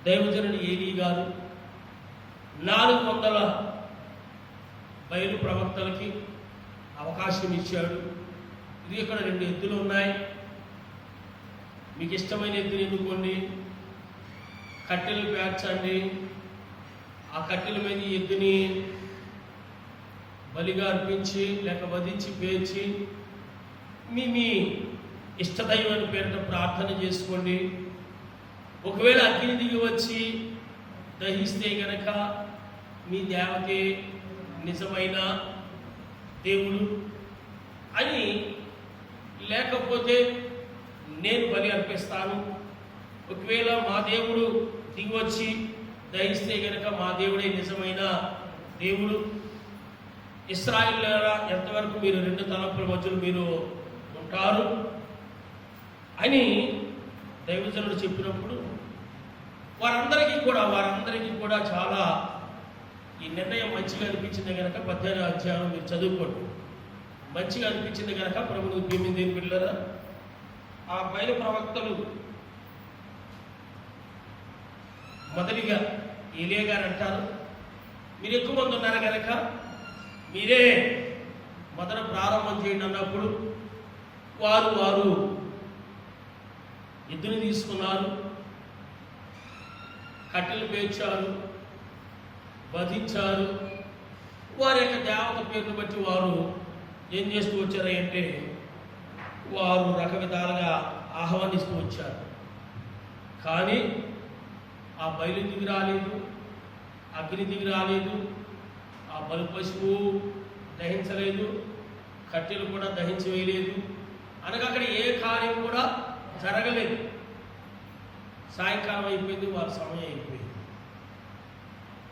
దైవజనుడు ఏలీ గారు 400 బయలు ప్రవక్తలకి అవకాశం ఇచ్చాడు. ఇది ఇక్కడ 2 ఎద్దులు ఉన్నాయి, మీకు ఇష్టమైన ఎద్దుని ఎన్నుకోండి, కట్టెలు పేర్చండి, ఆ కట్టెల మీద ఈ ఎద్దుని బలిగా అర్పించి లేక వధించి పేర్చి మీ ఇష్టదైవం పేరిట ప్రార్థన చేసుకోండి. ఒకవేళ అగ్ని దిగి వచ్చి దహిస్తే గనక మీ దేవతే నిజమైన దేవుడు అని, లేకపోతే నేను బలి అర్పిస్తాను. ఒకవేళ మా దేవుడు దిగి వచ్చి దహిస్తే గనక మా దేవుడే నిజమైన దేవుడు. ఇశ్రాయేలులారా, ఎంతవరకు మీరు 2 తలంపుల మధ్యలో మీరు ఉంటారు అని దైవజనుడు చెప్పినప్పుడు వారందరికీ కూడా చాలా ఈ నిర్ణయం మంచిగా అనిపించింది కనుక 18వ అధ్యాయం మీరు చదువుకోండి. మంచిగా అనిపించింది కనుక ప్రభువుకు ప్రియమైన దేవుని బిడ్డలారా, ఆ బయలు ప్రవక్తలు మొదటిగా ఏలియా గారు అంటారు, మీరు ఎక్కువ మంది ఉన్నారు కనుక మీరే మొదట ప్రారంభం చేయండి అన్నప్పుడు వారు ఎద్దుని తీసుకున్నారు, కట్టెలు పేర్చారు, వధించారు. వారి యొక్క దేవత పేరును బట్టి వారు ఏం చేస్తూ వచ్చారంటే వారు రకవిధాలుగా ఆహ్వానిస్తూ వచ్చారు. కానీ ఆ బయలు దిగి రాలేదు, అగ్ని దిగి రాలేదు, ఆ బలు పశువు దహించలేదు, కట్టెలు కూడా దహించి వేయలేదు. అనగా అక్కడ ఏ కార్యం కూడా జరగలేదు. సాయంకాలం అయిపోయింది, వారి సమయం అయిపోయింది.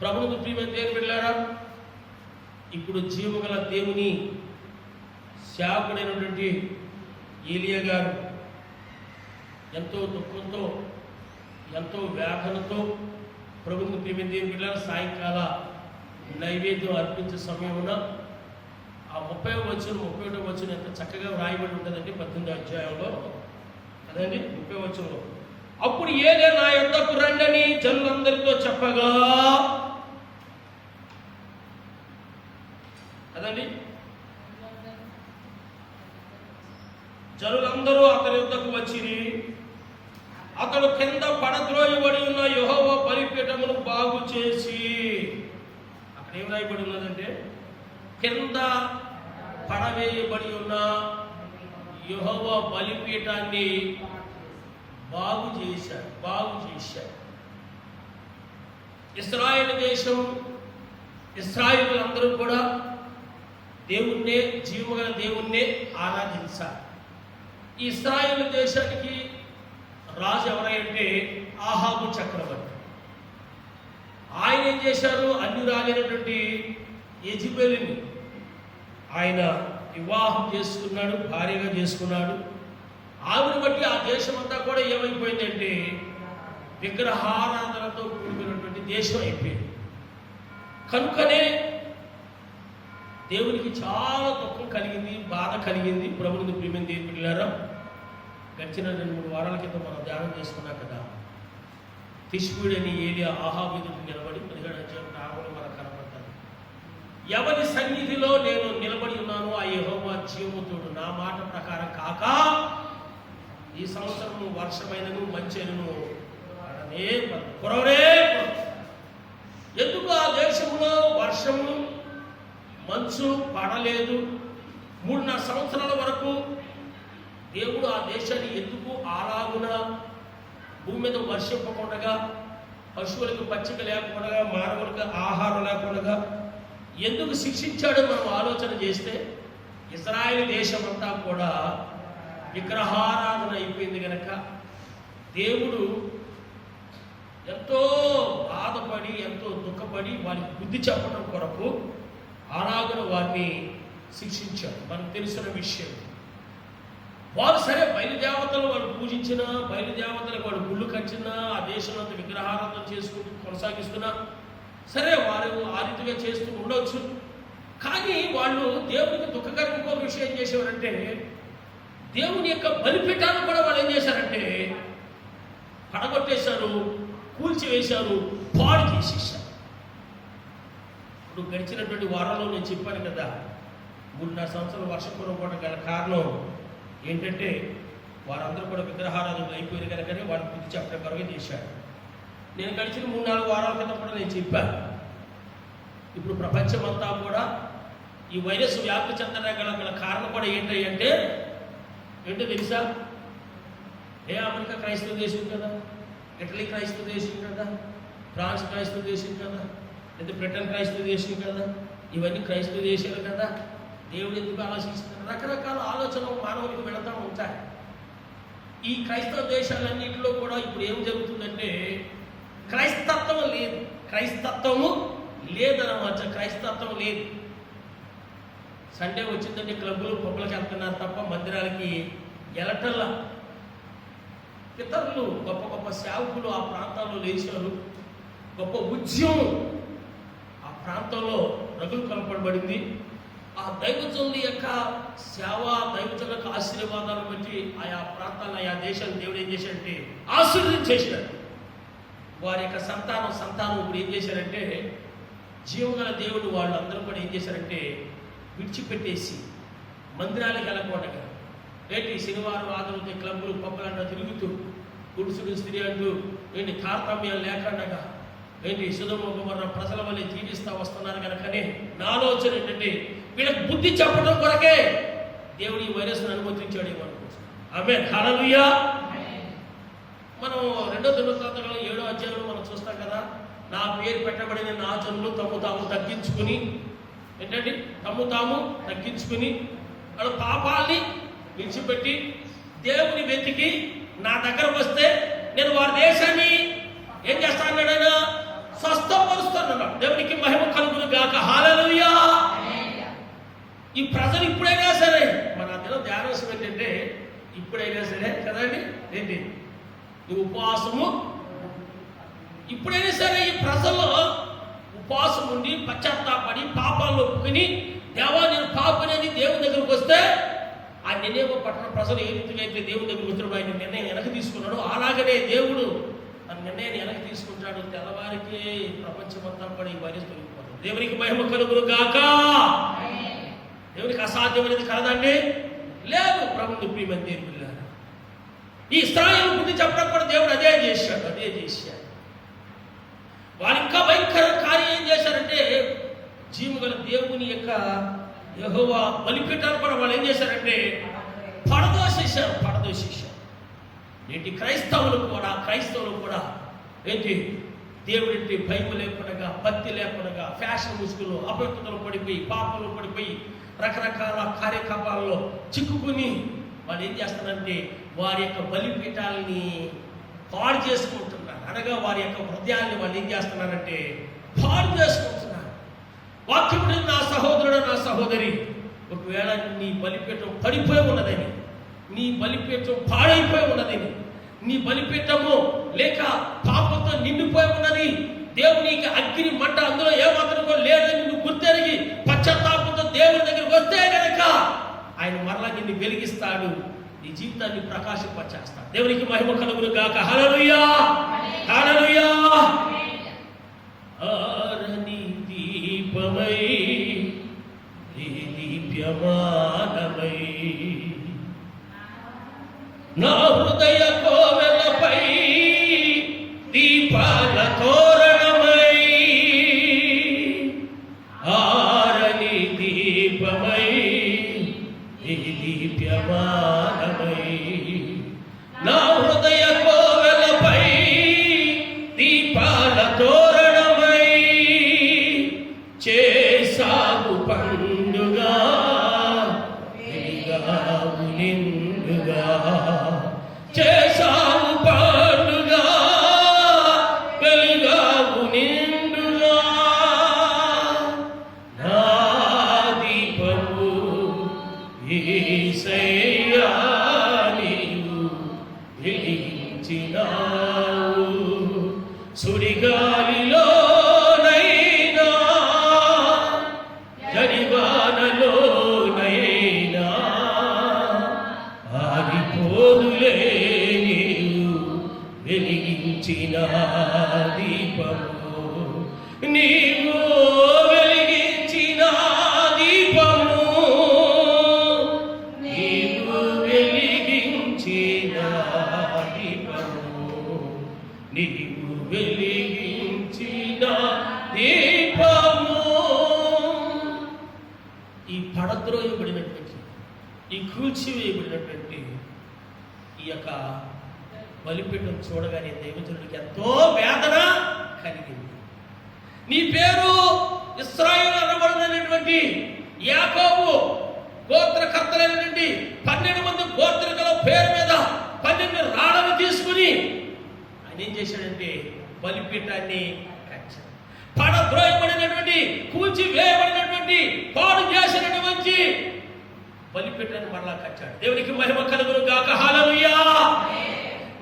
ప్రభువుకు ప్రియమైన దేవుని బిడ్డలారా, ఇప్పుడు జీవగల దేవుని సేవకుడైనటువంటి ఏలియా గారు ఎంతో దుఃఖంతో ఎంతో వేదనతో ప్రభువుకు ప్రియమైన దేవుని బిడ్డలారా సాయంకాల నైవేద్యం అర్పించే సమయమున ఆ 30వ వచనం 31వ వచనం ఎంత చక్కగా వ్రాయబడి ఉంటుందండి 18వ అధ్యాయంలో. అదండి 30వ వచనంలో, అప్పుడు ఏలియా నా యొద్దకు రండని జనులందరితో చెప్పగా, అదండి జనులందరూ అతని యొద్దకు వచ్చిరి. అతడు కింద పడద్రోయబడి ఉన్న యెహోవా బలిపీఠమును బాగు చేసి, అక్కడ ఏం రాయబడి ఉన్నదంటే కింద పడవేయబడి ఉన్న యెహోవా బలిపీఠాన్ని బాగు చేశాడు. ఇశ్రాయేలు దేశం, ఇశ్రాయేలులందరూ కూడా దేవుణ్ణే, జీవగల దేవుణ్ణే ఆరాధించాలి. ఈ ఇశ్రాయేలు దేశానికి రాజు ఎవరంటే ఆహాబు చక్రవర్తి. ఆయన ఏం చేశారు, అన్యురాలైనటువంటి యెజెబెలుని ఆయన వివాహం చేసుకున్నాడు, భార్యగా చేసుకున్నాడు. ఆవిడ బట్టి ఆ దేశం అంతా కూడా ఏమైపోయిందంటే విగ్రహారాధనతో కూడుకున్నటువంటి దేశం అయిపోయింది. కనుకనే దేవునికి చాలా దుఃఖం కలిగింది, బాధ కలిగింది. ప్రభువుని ప్రియమైన దేవుని బిడ్డలారా, గడిచిన 2-3 వారాల క్రితం మనం ధ్యానం చేసుకున్నాం కదా, తిష్బీయుడని ఏలియా ఆహాబు ఎదుట నిలబడి 17వ అధ్యాయం రాములు మనకు కనబడతాడు. ఎవరి సన్నిధిలో నేను నిలబడి ఉన్నానో ఆ యెహోవా జీవముతోడు నా మాట ప్రకారం కాక ఈ సంవత్సరము వర్షమైనను మంచైనను కురవనే. ఎందుకు ఆ దేశంలో వర్షము మంచు పడలేదు? 3.5 సంవత్సరాల వరకు దేవుడు ఆ దేశాన్ని ఎందుకు అలాగున భూమి మీద వర్షింపకుండా, పశువులకు పచ్చిక లేకుండా, మానవులకు ఆహారం లేకుండా ఎందుకు శిక్షించాడో మనం ఆలోచన చేస్తే, ఇశ్రాయేలు దేశం అంతా కూడా విగ్రహారాధన అయిపోయింది కనుక దేవుడు ఎంతో బాధపడి ఎంతో దుఃఖపడి వారికి బుద్ధి చెప్పడం కొరకు అలాగున వారిని శిక్షించాడు. మనకు తెలిసిన విషయం. వారు సరే బయలుదేవతలు వాళ్ళు పూజించినా, బయలుదేవతలకు వాళ్ళు గుళ్ళు కట్టినా, ఆ దేశంలో విగ్రహారాధన చేసుకుంటూ కొనసాగిస్తున్నా సరే వారు ఆ రీతిగా చేస్తూ ఉండవచ్చు. కానీ వాళ్ళు దేవునికి దుఃఖకరం ఇంకో విషయం ఏం చేసేవారంటే, దేవుని యొక్క బలిపీఠాన్ని కూడా వాళ్ళు ఏం చేశారంటే పడగొట్టేశారు, కూల్చివేశారు, పాడు చేసేసారు. ఇప్పుడు గడిచినటువంటి వారంలో నేను చెప్పాను కదా, 3.5 సంవత్సరాలు వర్షం కురవడం గల కారణం ఏంటంటే వారందరూ కూడా విగ్రహారాధనలు అయిపోయారు కనుకనే వాళ్ళు బుద్ధి చెప్పడం కొరకు చేశాడు. నేను గడిచిన 3-4 వారాల క్రితం కూడా నేను చెప్పాను. ఇప్పుడు ప్రపంచమంతా కూడా ఈ వైరస్ వ్యాప్తి చెందడం గల కారణం కూడా ఏంటంటే ఏంటో తెలుసా? అమెరికా క్రైస్తవ దేశం కదా, ఇటలీ క్రైస్తవ దేశం కదా, ఫ్రాన్స్ క్రైస్తవ దేశం కదా, లేదా బ్రిటన్ క్రైస్తవ దేశం కదా, ఇవన్నీ క్రైస్తవ దేశాలు కదా. దేవుడు ఎందుకు ఆలోచిస్తున్నారు? రకరకాల ఆలోచనలు మానవునికి వెళతా ఉంటాయి. ఈ క్రైస్తవ దేశాలన్నింటిలో కూడా ఇప్పుడు ఏం జరుగుతుందంటే క్రైస్తత్వం లేదు, క్రైస్తత్వము లేదన్నమాట. క్రైస్తత్వం లేదు. సండే వచ్చిందంటే క్లబ్బులు పబ్బులకు వెళ్తున్నారు తప్ప మందిరాలకి వెళ్ళటల్లా. ఇతరులు గొప్ప గొప్ప సేవకులు ఆ ప్రాంతాల్లో లేచారు. గొప్ప ఉద్యమం ఆ ప్రాంతంలో రగులు కనపడబడింది. ఆ దైవజనుల యొక్క సేవ, దైవజనుల యొక్క ఆశీర్వాదాలను బట్టి ఆయా ప్రాంతాలను, ఆయా దేశాలను దేవుడు ఏం చేశాడంటే ఆశీర్వదించేశాడు. వారి యొక్క సంతానం ఇప్పుడు ఏం చేశారంటే, జీవగల దేవుడు వాళ్ళందరూ కూడా ఏం చేశారంటే విడిచిపెట్టేసి మందిరాలకు వెళ్ళకూడగా ఏంటి శనివారం ఆదరుతో క్లబ్బులు పబ్బులంటూ తిరుగుతూ పురుషుడు స్త్రీ అంటూ ఏంటి తారతమ్యం లేకుండా ఏంటి సుధమోగమన్న ప్రజల వల్లే జీవిస్తూ వస్తున్నారు కనుకనే నా ఆలోచన ఏంటంటే వీళ్ళకి బుద్ధి చెప్పడం కొరకే దేవుడు ఈ వైరస్ను అనుమతించాడేమో అనుకుంటున్నాను. ఆమేన్, హల్లెలూయా. మనం 2వ దినవృత్తాంతకాండం 7వ అధ్యాయంలో మనం చూస్తాం కదా, నా పేరు పెట్టబడిన నా జనులు తమ్ము తాము తగ్గించుకుని ఏంటండి తమ్ము తాము తగ్గించుకుని వాళ్ళ పాపాల్ని విడిచిపెట్టి దేవుని వెతికి నా దగ్గర వస్తే నేను వారి దేశాన్ని ఏం చేస్తానన్నాడైనా స్వస్థపరుస్తానన్నాడు. దేవునికి మహిమ కలుగును గాక, హల్లెలూయా. ఈ ప్రజలు ఇప్పుడైనా సరే, మన ధ్యానం ఏంటంటే ఇప్పుడైనా సరే కదండి ఏంటి ఈ ఉపవాసము, ఇప్పుడైనా సరే ఈ ప్రజలు ఉపవాసం ఉండి పశ్చాత్తాపడి పాపాల్లో ఒప్పుకొని దేవా నేను పాపనేది దేవుని దగ్గరకు వస్తే ఆ నినేవ పట్టణ ప్రజలు ఏ రీతిగా అయితే దేవుని దగ్గరకు వచ్చాడు, ఆయన నిర్ణయం వెనక్కి తీసుకున్నాడు, అలాగనే దేవుడు ఆ నిర్ణయాన్ని వెనక్కి తీసుకుంటాడు. తెల్లవారికి ప్రపంచమంతా కూడా ఈ వైరస్ తొలగిపోతుంది. దేవునికి మహిమ కలుగును గాక. దేవునికి అసాధ్యమైనది కలదండి, లేదు. ప్రభుని ప్రియమైన దేవుని పిల్లారా, ఈ ఇశ్రాయేలు బుద్ధి చెప్పడం కూడా దేవుడు అదే చేశాడు. వాళ్ళు ఇంకా భయంకర కార్యం ఏం చేశారంటే, జీవగల దేవుని యొక్క యెహోవా బలిపీఠాలు కూడా వాళ్ళు ఏం చేశారంటే పడదోసేశారు. ఏంటి క్రైస్తవులు కూడా ఏంటి దేవుడి భయం లేకుండా, భక్తి లేకుండా, ఫ్యాషన్ ముసుగులో అపవిత్రతలు పడిపోయి, పాపంలో పడిపోయి, రకరకాల కార్యకలాపాలలో చిక్కుకుని వాళ్ళు ఏం చేస్తారంటే వారి యొక్క బలిపీఠాలని పాడు చేసుకుంటున్నారు. అనగా వారి యొక్క హృదయాన్ని వాళ్ళు ఏం చేస్తున్నారంటే పాడు చేసుకుంటున్నారు. వాక్యం నా సహోదరుడు, నా సహోదరి, ఒకవేళ నీ బలిపీఠం పడిపోయి ఉన్నదని, నీ బలిపీఠం పాడైపోయి ఉన్నదని, నీ బలిపీఠము లేక పాపంతో నిండిపోయి ఉన్నది, దేవునికి అగ్ని మంట అందులో ఏమాత్రం లేదని నువ్వు గుర్తెరిగి పశ్చాత్తాపంతో దేవుని దగ్గరికి వస్తే కనుక ఆయన మరలా నిన్ను వెలిగిస్తాడు, నీ జీవితాన్ని ప్రకాశింపచేస్తాడు. దేవునికి మహిమ కలుగును గాక, హల్లెలూయా, హల్లెలూయా. ఆరని దీపమై దీప్యమానమై నా హృదయ కోవెలపై దీపాల తోరణమై, ఆరని దీపమై దీప్యమానమై నా హృదయ కోవెలపై దీపాల తోరణమై చేసాగు పండుగా వెలిగావు నిండుగా, చేసావు పండుగా వెలిగావు నిండుగా, నా దీపము యేసయ్యా నీవు వెలిగించినావు. సుడిగాలిలోనైనా జడివానలోనైనా ఆగిపోదులే నీవు వెలిగించిన దీపము, నీవు వెలిగించిన దీపము, నీవు వెలిగించిన దీపము, నీవు వెలిగించిన దీపము. ఈ పడద్రోయబడినటువంటి, ఈ కూల్చివేయబడినటువంటి ఈ యొక్క బలిపీఠం చూడగానే దైవజనుడికి ఎంతో వేదన కలిగింది. నీ పేరు ఇశ్రాయేలు అనబడినటువంటి యాకోబు గోత్రకర్తలైనటువంటి 12 మంది గోత్రికుల పేరు మీద 12 రాళ్ళను తీసుకుని ఆయన ఏం చేశాడంటే బలిపీఠాన్ని కట్టాడు. పడద్రోయబడినటువంటి, కూల్చివేయబడినటువంటి, పాడు చేసినటువంటి బలిపీఠాన్ని మరలా కట్టాడు. దేవునికి మహిమ కలుగును గాక, హల్లెలూయా.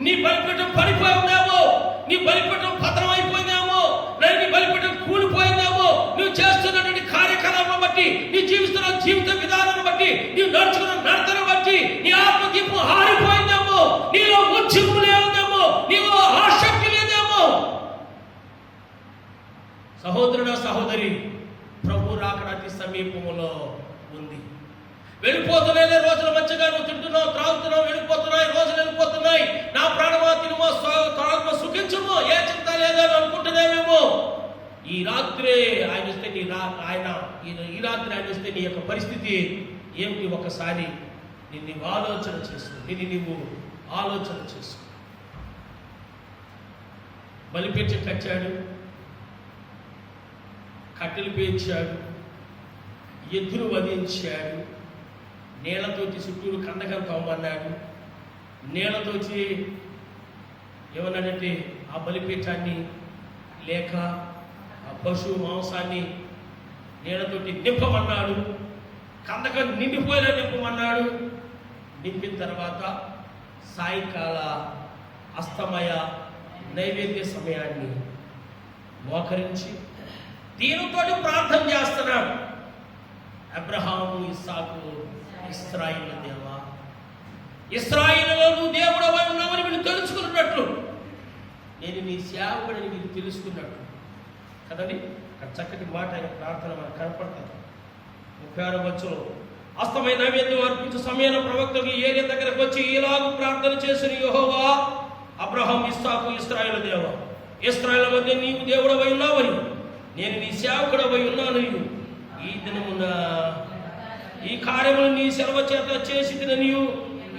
నీ బలిపీఠం పడిపోయిందేమో, నీ బలిపీఠం పతనం అయిపోయిందేమో, లేదా నీ బలిపీఠం కూలిపోయిందేమో, నువ్వు చేస్తున్నటువంటి కార్యకలాపాలను బట్టి, నీ జీవిస్తున్న జీవిత విధానాన్ని బట్టి, నీవు నడుచుకున్న నడతను బట్టి నీ ఆత్మదీపం ఆరిపోయిందేమో, నీలో ఉత్సుకత లేదేమో, నీలో ఆసక్తి లేదేమో. సహోదరుడా సహోదరి, ప్రభు రాకడ అతి సమీపంలో ఉంది. వెళ్ళిపోతున్నాయి రోజులు, మంచిగా నువ్వు తింటున్నావు, త్రాగుతున్నావు, వెళ్ళిపోతున్నాయి రోజులు, వెళ్ళిపోతున్నాయి. నా ప్రాణమా తినుమో, త్రాగుమో, సుఖించుమో, ఏ చింత లేదని అనుకుంటున్నావేమో. ఈ రాత్రి ఆయన వస్తే ఈ రాత్రి ఆయన వస్తే నీ యొక్క పరిస్థితి ఏమిటి ఒకసారి నీవు ఆలోచన చేసుకో. నీవు ఆలోచన చేసుకో. బలిపీఠం కట్టాడు, కట్టెలు పేర్చాడు, ఎద్దును వధించాడు, నీళ్లతోటి చుట్టూరు కందకం తవ్వమన్నాడు. నీళ్లతోటి ఏమన్నాడంటే ఆ బలిపీఠాన్ని లేక ఆ పశువు మాంసాన్ని నీళ్లతోటి నింపమన్నాడు. కందకం నిండిపోయేలా నింపమన్నాడు. నింపిన తర్వాత సాయంకాల అస్తమయ నైవేద్య సమయాన్ని మోకరించి దీనితోటి ప్రార్థన చేస్తున్నాడు. అబ్రహాము, ఇస్సాకు, ఇశ్రాయేలు దేవా, ఇశ్రాయేలులో నువ్వు దేవుడవై ఉన్నావని వీళ్ళు తెలుసుకున్నట్లు, నేను నీ సేవకుడిని వీళ్ళు తెలుసుకున్నట్లు కదండి. చక్కటి మాట ఆయన ప్రార్థన మనకు కనపడుతుంది. 36వ వచనం, అస్తమయ నైవేద్యం అర్పించే సమయంలో ప్రవక్తకి ఏలియా దగ్గరకు వచ్చి ఇలాగూ ప్రార్థన చేసిన యెహోవా, అబ్రహాం, ఇస్సాకు, ఇశ్రాయేలు దేవా, ఇశ్రాయేలు మధ్య నీవు దేవుడవై ఉన్నావని, నేను నీ సేవకుడవై ఉన్నాను. ఈ దినమున ఈ కార్యములు నీ సెలవు చేత చేసి నీవు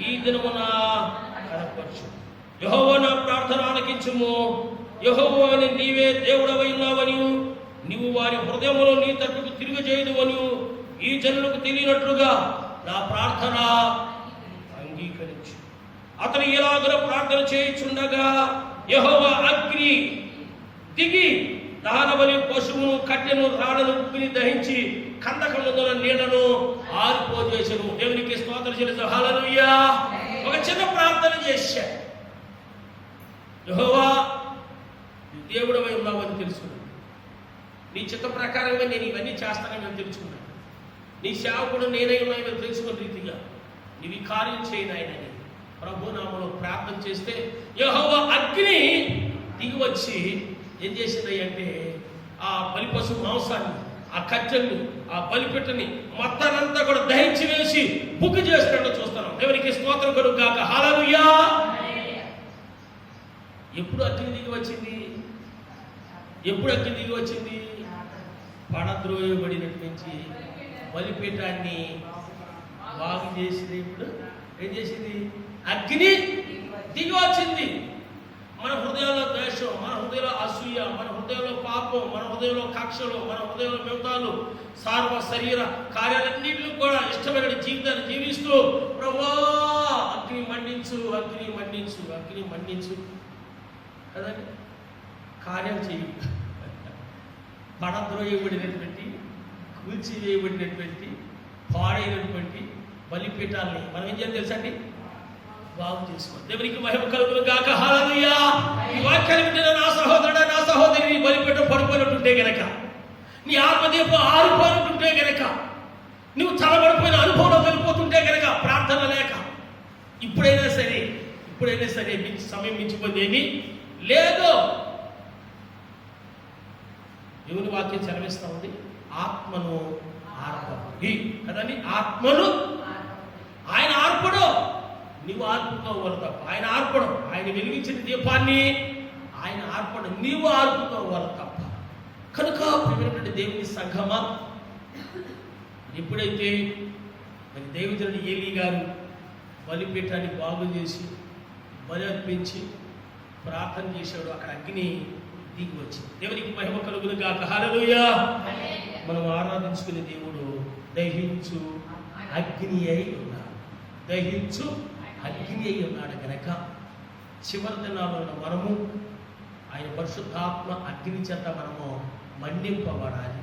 ఈ దినమున కనపరచు. యెహోవా నా ప్రార్థన ఆలకించుము. యెహోవా నీవే దేవుడవై ఉన్నావని, నీవు వారి హృదయములో నీ తట్టుకు తిరిగి చేయదువని ఈ జనులకు తెలియనట్లుగా నా ప్రార్థన అంగీకరించు. అతను ఇలాగ ప్రార్థన చేయుచుండగా యెహోవా అగ్ని దిగి దహనబలి పశువును, కట్టెను, రాళ్లను, ఉప్పిని దహించి కందకముందున నీళ్లను ఆరిపోజేసను. దేవునికి స్తోత్రం చెల్లించు. హల్లెలూయా. ఒక చిన్న ప్రార్థన చేశాడు. యెహోవా దేవుడవై ఉన్నావని తెలుసుకున్నాను, నీ చిత్త ప్రకారంగా నేను ఇవన్నీ చేస్తానని తెలుసుకున్నాను, నీ సేవకుడు నేనై ఉన్నాయని తెలుసుకున్న రీతిగా నీవి కార్యం చేయను ఆయనని ప్రభు నామములో ప్రార్థన చేస్తే యెహోవా అగ్ని దిగి వచ్చి ఏం చేసింది అంటే ఆ బలిపశు మాంసాన్ని, ఆ కట్టెల్ని, ఆ బలిపెట్టని మొత్తానంతా కూడా దహించి వేసి బుక్ చేసినట్టు చూస్తున్నాం. దేవునికి స్తోత్రం కలుగు గాక. హల్లెలూయా. ఎప్పుడు అగ్ని దిగి వచ్చింది? ఎప్పుడు అగ్ని దిగి వచ్చింది? పడద్రోయబడినటువంటి బలిపీఠాన్ని బాగు చేసింది. ఇప్పుడు ఏం చేసింది? అగ్ని దిగి వచ్చింది. మన హృదయంలో ద్వేషం, మన హృదయంలో అసూయ, మన హృదయంలో పాపం, మన హృదయంలో కక్షలు, మన హృదయంలో మిగతాలు, సర్వ శరీర కార్యాలన్నింటిలో కూడా ఇష్టమైన జీవితాన్ని జీవిస్తూ ప్రభువా అగ్ని మండించు, అగ్ని మండించు, అగ్ని మండించు కదండి. కార్యం చేయి. పడద్రోయబడినటువంటి, కూల్చివేయబడినటువంటి, పాడైనటువంటి బలిపీఠాలని మనం ఏం చేయాలి తెలుసా అండి? బాగు చేసుకోండి. దేవునికి మహిమ కలుగును గాక. హల్లెలూయా. ఈ వాక్యాన్ని వింటున్న నా సహోదరుడా, నా సహోదరి, నీ బలిపీఠం పడిపోయినట్టుంటే గనక, నీ ఆత్మదీపం ఆరిపోయినట్టుంటే గనక, నువ్వు తలబడిపోయిన అనుభవంలో వెళ్ళిపోతుంటే గనక, ప్రార్థన లేక ఇప్పుడైనా సరే సమయం మించిపోయిందేమీ లేదు. దేవుని వాక్యం చదివిస్తా ఉంది, ఆత్మను ఆర్పడి కదండి. ఆత్మను ఆయన ఆర్పడు, నీవు ఆర్పుతో వరదప్ప. ఆయన ఆర్పడం, ఆయన వెలిగించిన దీపాన్ని ఆయన ఆర్పడం, నీవు ఆర్పుతో వరదప్ప. కనుక ప్రియమైనటువంటి దేవుని సంఘమా, ఎప్పుడైతే మరి దైవజనుడు ఏలీ గారు బలిపీఠాన్ని బాగు చేసి బలి అర్పించి ప్రార్థన చేశాడు, అక్కడ అగ్ని దిగి వచ్చింది. దేవునికి మహిమ కలుగును గాక. హల్లెలూయా. మనం ఆరాధించుకునే దేవుడు దహించు అగ్ని అయి ఉన్నాడు, దహించు అగ్ని అయి ఉన్నాడు కనుక చివరి దినాల్లో మనము ఆయన పరిశుద్ధాత్మ అగ్ని చేత మనము మండింపబడాలి.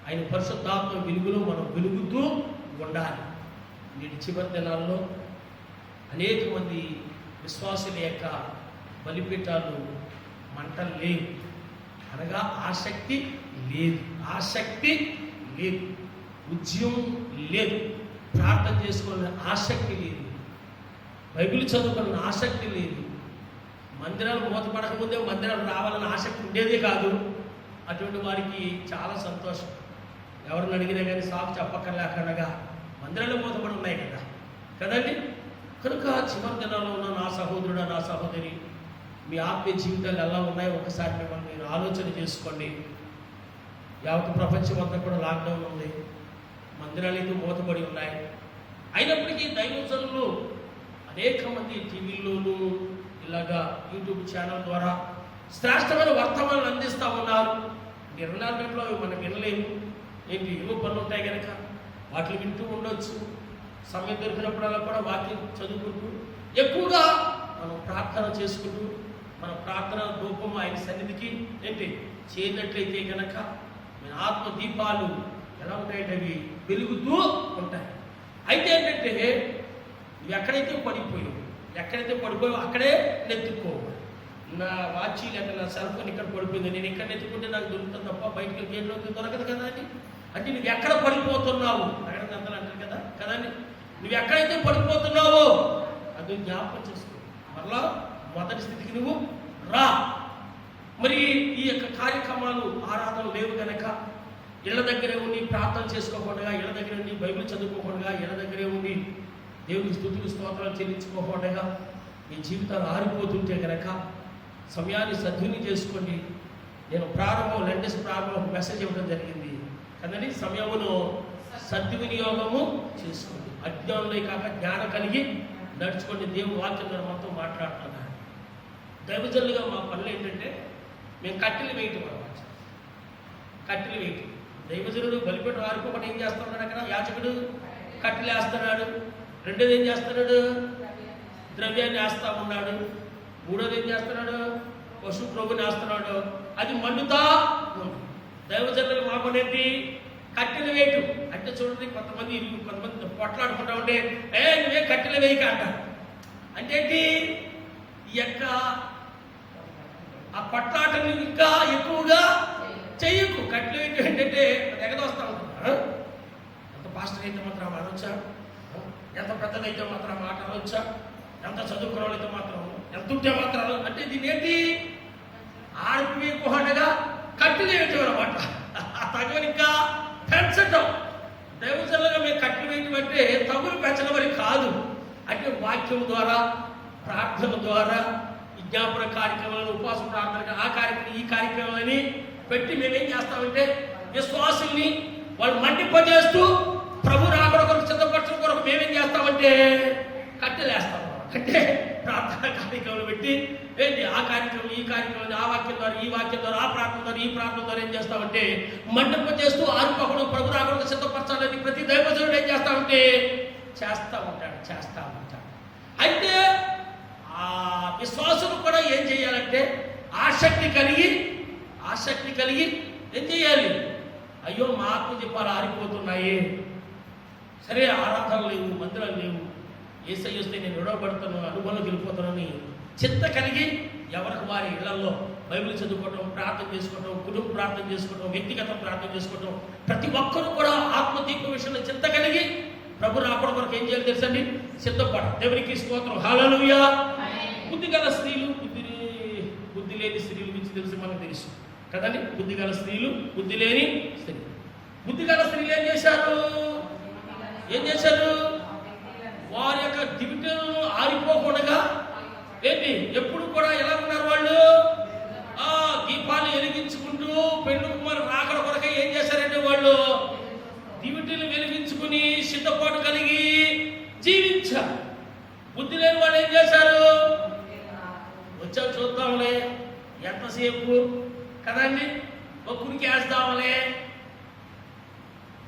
ఆయన పరిశుద్ధాత్మ వెలుగులో మనం వెలుగుతూ ఉండాలి. నేటి చివరి దినాల్లో అనేక మంది విశ్వాసుల యొక్క బలిపీఠాలు మంటలు లేవు, అనగా ఆసక్తి లేదు, ఆసక్తి లేదు, ఉద్యమం లేదు, ప్రార్థన చేసుకోవాలని ఆసక్తి లేదు, బైబిల్ చదువుకోవాలని ఆసక్తి లేదు, మందిరాలు మూతపడకముందే మందిరాలు రావాలని ఆసక్తి ఉండేదే కాదు. అటువంటి వారికి చాలా సంతోషం. ఎవరిని అడిగినా కానీ సాకు చెప్పక్కర్లేకుండా మందిరాలు మూతపడి ఉన్నాయి కదండి. కనుక చివరి దినాల్లో ఉన్న నా సహోదరుడు, నా సహోదరి, మీ ఆత్మీయ జీవితాలు ఎలా ఉన్నాయో ఒకసారి మిమ్మల్ని మీరు ఆలోచన చేసుకోండి. యావత్ ప్రపంచం అంతా కూడా లాక్డౌన్ ఉంది, మందిరాలు అయితే మూతపడి ఉన్నాయి. అయినప్పటికీ దైవజనులు అనేక మంది టీవీల్లోనూ ఇలాగా యూట్యూబ్ ఛానల్ ద్వారా శ్రేష్టమైన వర్తమానాలు అందిస్తూ ఉన్నారు. 24 గంటలు మనం వినలేము, ఏంటి ఏవో పనులు ఉంటాయి కనుక వాటిని వింటూ ఉండొచ్చు. సమయం దొరికినప్పుడల్లా కూడా వాక్యం చదువుకుంటూ ఎక్కువగా మనం ప్రార్థన చేసుకుంటూ మన ప్రార్థన రూపం ఆయన సన్నిధికి ఏంటి చేయనట్లయితే కనుక మన ఆత్మ దీపాలు ఎలా ఉంటాయంటే అవి వెలుగుతూ ఉంటాయి. అయితే ఏంటంటే నువ్వు ఎక్కడైతే పడిపోయావు అక్కడే నెత్తుకోవాలి. నా వాచి లేక నా సెల్ ఫోన్ ఇక్కడ పడిపోయింది, నేను ఇక్కడ నెత్తుకుంటే నాకు దొరుకుతుంది తప్ప బయటకి గేట్లో దొరకదు కదా అని. అంటే నువ్వు ఎక్కడ పడిపోతున్నావు అక్కడ అంతలు అంటారు కదా కదండి. నువ్వు ఎక్కడైతే పడిపోతున్నావో అది జ్ఞాపకం చేసుకో, మరలా మొదటి స్థితికి నువ్వు రా. మరి ఈ యొక్క కార్యక్రమాలు ఆరాధన లేవు కనుక ఇళ్ళ దగ్గరే ఉండి ప్రార్థన చేసుకోకుండా, ఇళ్ళ దగ్గరే ఉండి బైబిల్ చదువుకోకుండా, ఇళ్ళ దగ్గరే ఉండి దేవుని స్తుతులు స్తోత్రాలు చెల్లించుకోకుండా మీ జీవితాలు ఆరిపోతుంటే కనుక సమయాన్ని సద్వినియోగం చేసుకోండి. నేను లేటెస్ట్ ప్రారంభం మెసేజ్ ఇవ్వడం జరిగింది కదండి. సమయమును సద్వినియోగము చేసుకోండి, అజ్ఞానులే కాక జ్ఞానం కలిగి నడుచుకోండి. దేవుని వాక్యం ద్వారా మనతో మాట్లాడుతున్నాను. దైవజనులుగా మా పనులు ఏంటంటే మేము కట్టెలు వేయటం అన్నమాట. కట్టెలు వేయటం దైవజనుడు బలిపీఠ వారిపోకుండా ఏం చేస్తున్నాడు, అక్కడ యాచకుడు కట్టెలు వేస్తున్నాడు. రెండోది ఏం చేస్తున్నాడు, ద్రవ్యాన్ని వేస్తా ఉన్నాడు. మూడోది ఏం చేస్తున్నాడు, పశు ప్రభుని వేస్తున్నాడు. అది మండుతా ఉంది. దైవజనులు మా పని ఏంటి, కట్టెలు వేయటం. అంటే చూడండి, కొంతమంది పొట్లాడుకుంటా ఉంటే నువ్వే కట్టెలు వేయక అంటారు. అంటే ఏంటి, ఈ యొక్క ఆ పొట్లాటని ఇంకా ఎక్కువగా చెయ్యకు. కట్టెలు వేయటం ఏంటంటే ఎగదోస్తా ఉంటారు. ఎంత పాస్టర్ అయితే మాత్రం అనొచ్చా, ఎంత పెద్దదైతే మాత్రం మాట అనొచ్చా, ఎంత చదువుకున్న వాళ్ళైతే మాత్రం ఎంత ఉంటే మాత్రం అంటే దీని ఏంటి ఆర్పివేయకుండా కట్టెలు వేయటం అనమాట. తగులు ఇంకా పెంచటం. దైవజనులుగా మేము కట్టెలు వేయటం అంటే తగులు పెంచడం మరి కాదు. అంటే వాక్యం ద్వారా, ప్రార్థన ద్వారా, విజ్ఞాపన కార్యక్రమాలను, ఉపవాస ప్రార్థన, ఆ కార్యక్రమం ఈ కార్యక్రమాలని పెట్టి మేమేం చేస్తామంటే విశ్వాసుల్ని వాళ్ళు మండిపజేస్తూ ప్రభు రాకడ కొరకు సిద్ధపరచడం కొరకు మేమేం చేస్తామంటే కట్టెలు వేస్తాం. అంటే ప్రార్థన కార్యక్రమాలు పెట్టి ఏంటి ఆ కార్యక్రమం ఈ కార్యక్రమం, ఆ వాక్యం ద్వారా ఈ వాక్యం ద్వారా, ఆ ప్రార్థన ద్వారా ఈ ప్రార్థన ద్వారా ఏం చేస్తామంటే మండిపజేస్తూ ఆరుకోకుండా ప్రభు రాకడ సిద్ధపరచాలని ప్రతి దైవజనుడు ఏం చేస్తామంటే చేస్తూ ఉంటాడు. అయితే ఆ విశ్వాసులు కూడా ఏం చేయాలంటే ఆసక్తి కలిగి ఏం చేయాలి, అయ్యో మా ఆత్మ దీపాలు ఆరిపోతున్నాయి, సరే ఆరాధనలు లేవు, మందిరాలు లేవు, యేసయ్య వస్తే నేను విడవబడతాను, అనుభవంలోకి వెళ్ళిపోతానని చింత కలిగి ఎవరికి వారి ఇళ్లలో బైబిల్ చదువుకోవటం, ప్రార్థన చేసుకోవటం, కుటుంబ ప్రార్థన చేసుకోవటం, వ్యక్తిగత ప్రార్థన చేసుకోవటం, ప్రతి ఒక్కరూ కూడా ఆత్మదీప విషయంలో చింత కలిగి ప్రభు రాకడ కొరకు ఏం చేయాలి తెలుసండి, సిద్ధపడ. దేవునికి స్తోత్రం, హల్లెలూయా. బుద్ధి గల స్త్రీలు, బుద్ధి లేని స్త్రీల గురించి తెలుసు, మనకు తెలుసు కదండి. బుద్ధి గల స్త్రీలు, బుద్ధి లేని స్త్రీలు. బుద్ధి గల స్త్రీలు ఏం చేశారు, వారి యొక్క దివిటలను ఆరిపోకుండా ఏంటి ఎప్పుడు కూడా ఎలా ఉన్నారు వాళ్ళు, దీపాలు వెలిగించుకుంటూ పెళ్లి కుమారు రాకడ కొరకే ఏం చేశారంటే వాళ్ళు దివిటీలు వెలిగించుకుని సిద్ధపాటు కలిగి జీవించారు. బుద్ధి లేని వాళ్ళు ఏం చేశారు, వచ్చా చూద్దాంలే ఎంతసేపు కదండి, ఒక్కరికి వేస్తాంలే,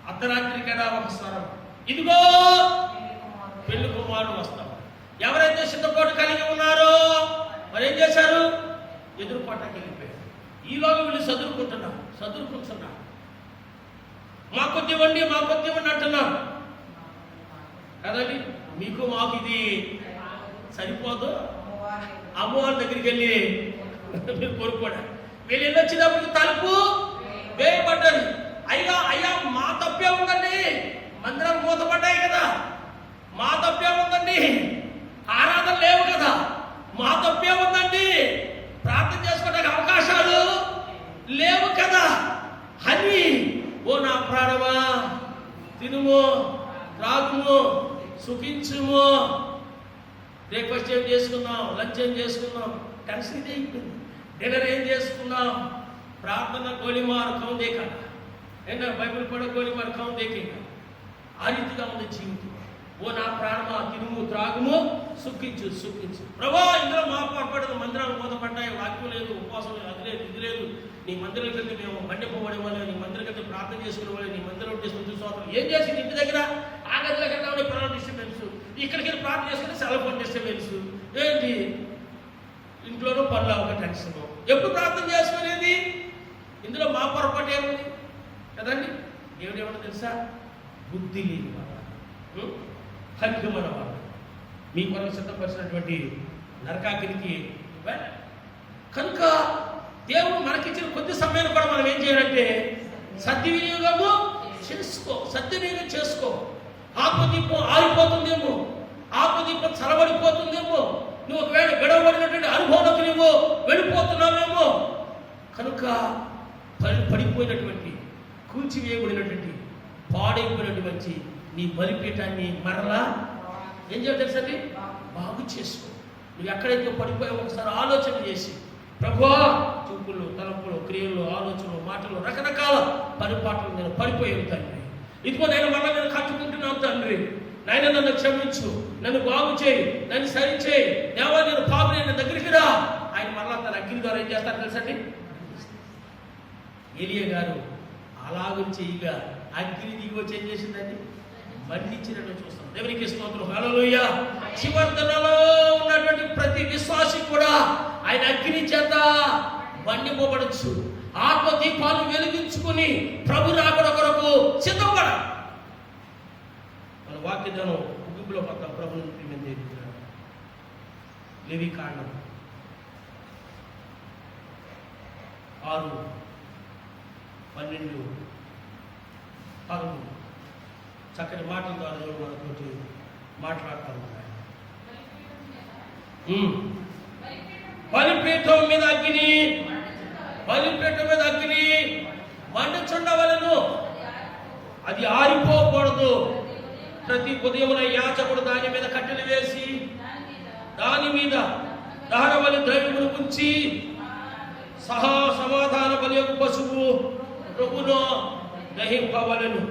అర్ధరాత్రి కదా ఒక స్వరం, ఇదిగో పెళ్లి కుమారుడు వస్తాం. ఎవరైతే సిద్ధపాటు కలిగి ఉన్నారో మరి ఏం చేశారు, ఎదురుపాటకి వెళ్ళిపోయారు. ఈలోగా వీళ్ళు చదువుకుంటున్నారు, మా కొద్ది వండి అంటున్నారు కదండి. మీకు మాకు ఇది సరిపోదు, అమ్మవారి దగ్గరికి వెళ్ళి మీరు కొనుక్కోండి. వీళ్ళు వెళ్ళొచ్చినప్పుడు తలుపు వేయబడ్డది. అయ్యా అయ్యా మా తప్పే ఉందండి, మందిరం మూతపడ్డాయి కదా, మా తప్పే ఉందండి, ఆరాధన లేవు కదా, మా తప్పే ఉందండి, ప్రార్థన చేసుకోవడానికి అవకాశాలు లేవు కదా అని, ఓ నా ప్రాణమా తినుము త్రాగుము సుఖించుము. బ్రేక్ఫాస్ట్ ఏం చేసుకున్నాం, లంచ్ ఏం చేసుకున్నాం, టెన్షన్ ఇదే అయిపోయింది. డిన్నర్ ఏం చేసుకున్నాం, ప్రార్థన గోలిమార్ కౌం దేకా, ఏంటో బైబిల్ కూడా గోలిమార్ కౌం దేకేగా. ఆ రీతిగా ఉంది జీవితం. ఓ నా ప్రాణమా తినుము త్రాగుము సుఖించు సుఖించు. ప్రభా ఇందులో మా పొరపడదు, మందిరాలు మూతపడ్డాయి, వాక్యం లేదు, ఉపవాసం లేదు, అది లేదు ఇది లేదు, నీ మందిరం కింద మేము మండిపోవడం వల్ల, నీ మందిరం కింద ప్రార్థన చేసుకునే వాళ్ళు, నీ మందిరం చేసుకుని చూసుకోవడం ఏం చేసింది, ఇంటి దగ్గర ఆ గదిలో కింద ప్రాణ డిస్టర్బెన్స్, ఇక్కడికి వెళ్ళి ప్రార్థన చేసుకుని సెల్ ఫోన్ డిస్టర్బెన్స్, ఏంటి ఇంట్లోనూ పనులు ఒక టెన్షన్. ఎప్పుడు ప్రార్థన చేసుకునేది? ఇందులో మా పొరపాటు ఏముంది కదండి. దేవుడు ఏమన్నా తెలుసా? బుద్ధి లేని వాళ్ళు, హక్యమైన వాళ్ళు, మీ కొరకు సిద్ధపరిచినటువంటి నరకాకినికి. కనుక దేవుడు మనకిచ్చిన కొద్ది సమయాన్ని కూడా మనం ఏం చేయాలంటే సద్వినియోగము చేసుకో, సద్వినియోగం చేసుకో. ఆత్మదీపం ఆరిపోతుందేమో, ఆత్మదీపం చలబడిపోతుందేమో, నువ్వు ఒకవేళ గడవబడినటువంటి అనుభవంలోకి నువ్వు వెళ్ళిపోతున్నావేమో. కనుక పడిపోయినటువంటి, కూల్చివేయబడినటువంటి, పాడైపోయినటువంటి నీ బలిపీఠాన్ని మరలా ఏం చేయాలి తెలుసండి? బాగు చేసుకో. నువ్వు ఎక్కడైతే పడిపోయావో ఒకసారి ఆలోచన చేసి, ప్రభువా చూపులు తలంపులు క్రియలు ఆలోచనలు మాటలు రకరకాల పరిపాటలు నేను పడిపోయాను తండ్రి, ఇదిగో నేను మళ్ళీ నేను కట్టుకుంటున్నాను తండ్రి, నాయన నన్ను క్షమించు, నన్ను బాగు చేయి, నన్ను సరి చేయి, దేవా నేను పాపని నా దగ్గరికి రా. ఆయన మళ్ళా తన అగ్ని ద్వారా ఏం చేస్తారు తెలుసండి? ఏలియా గారు అలాగూ చేయగా అగ్ని దిగి వచ్చి ఏం చేసిందండి? మండించినట్టు చూస్తాం. దేవునికి స్తోత్రం, హల్లెలూయా. చివర్తనలో ఉన్నటువంటి ప్రతి విశ్వాసి కూడా ఆయన అగ్ని చేత మండిపోబడచ్చు. ఆత్మ దీపాలు వెలిగించుకుని ప్రభు రాకడ కొరకు సిద్ధపడ. మన వాక్యదానం ముగింపులో పక్క ప్రభుని లేవి కాండం 6:12 చక్కటి మాటల ద్వారా మనతోటి మాట్లాడుతూ ఉన్నాయి. బలిపీఠం మీద అగ్ని, బలిపీఠం మీద అగ్ని మండుచుండవలెను, అది ఆరిపోకూడదు. ప్రతి ఉదయమున యాజకుడు దాని మీద కట్టెలు వేసి దాని మీద దహన బలి ద్రవ్యమును ఉంచి సమాధాన బలి యొక్క పశువు ప్రభును దహింపవలెను.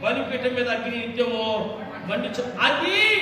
బలిపీఠం మీద అగ్ని నిత్యము మండుచు, అది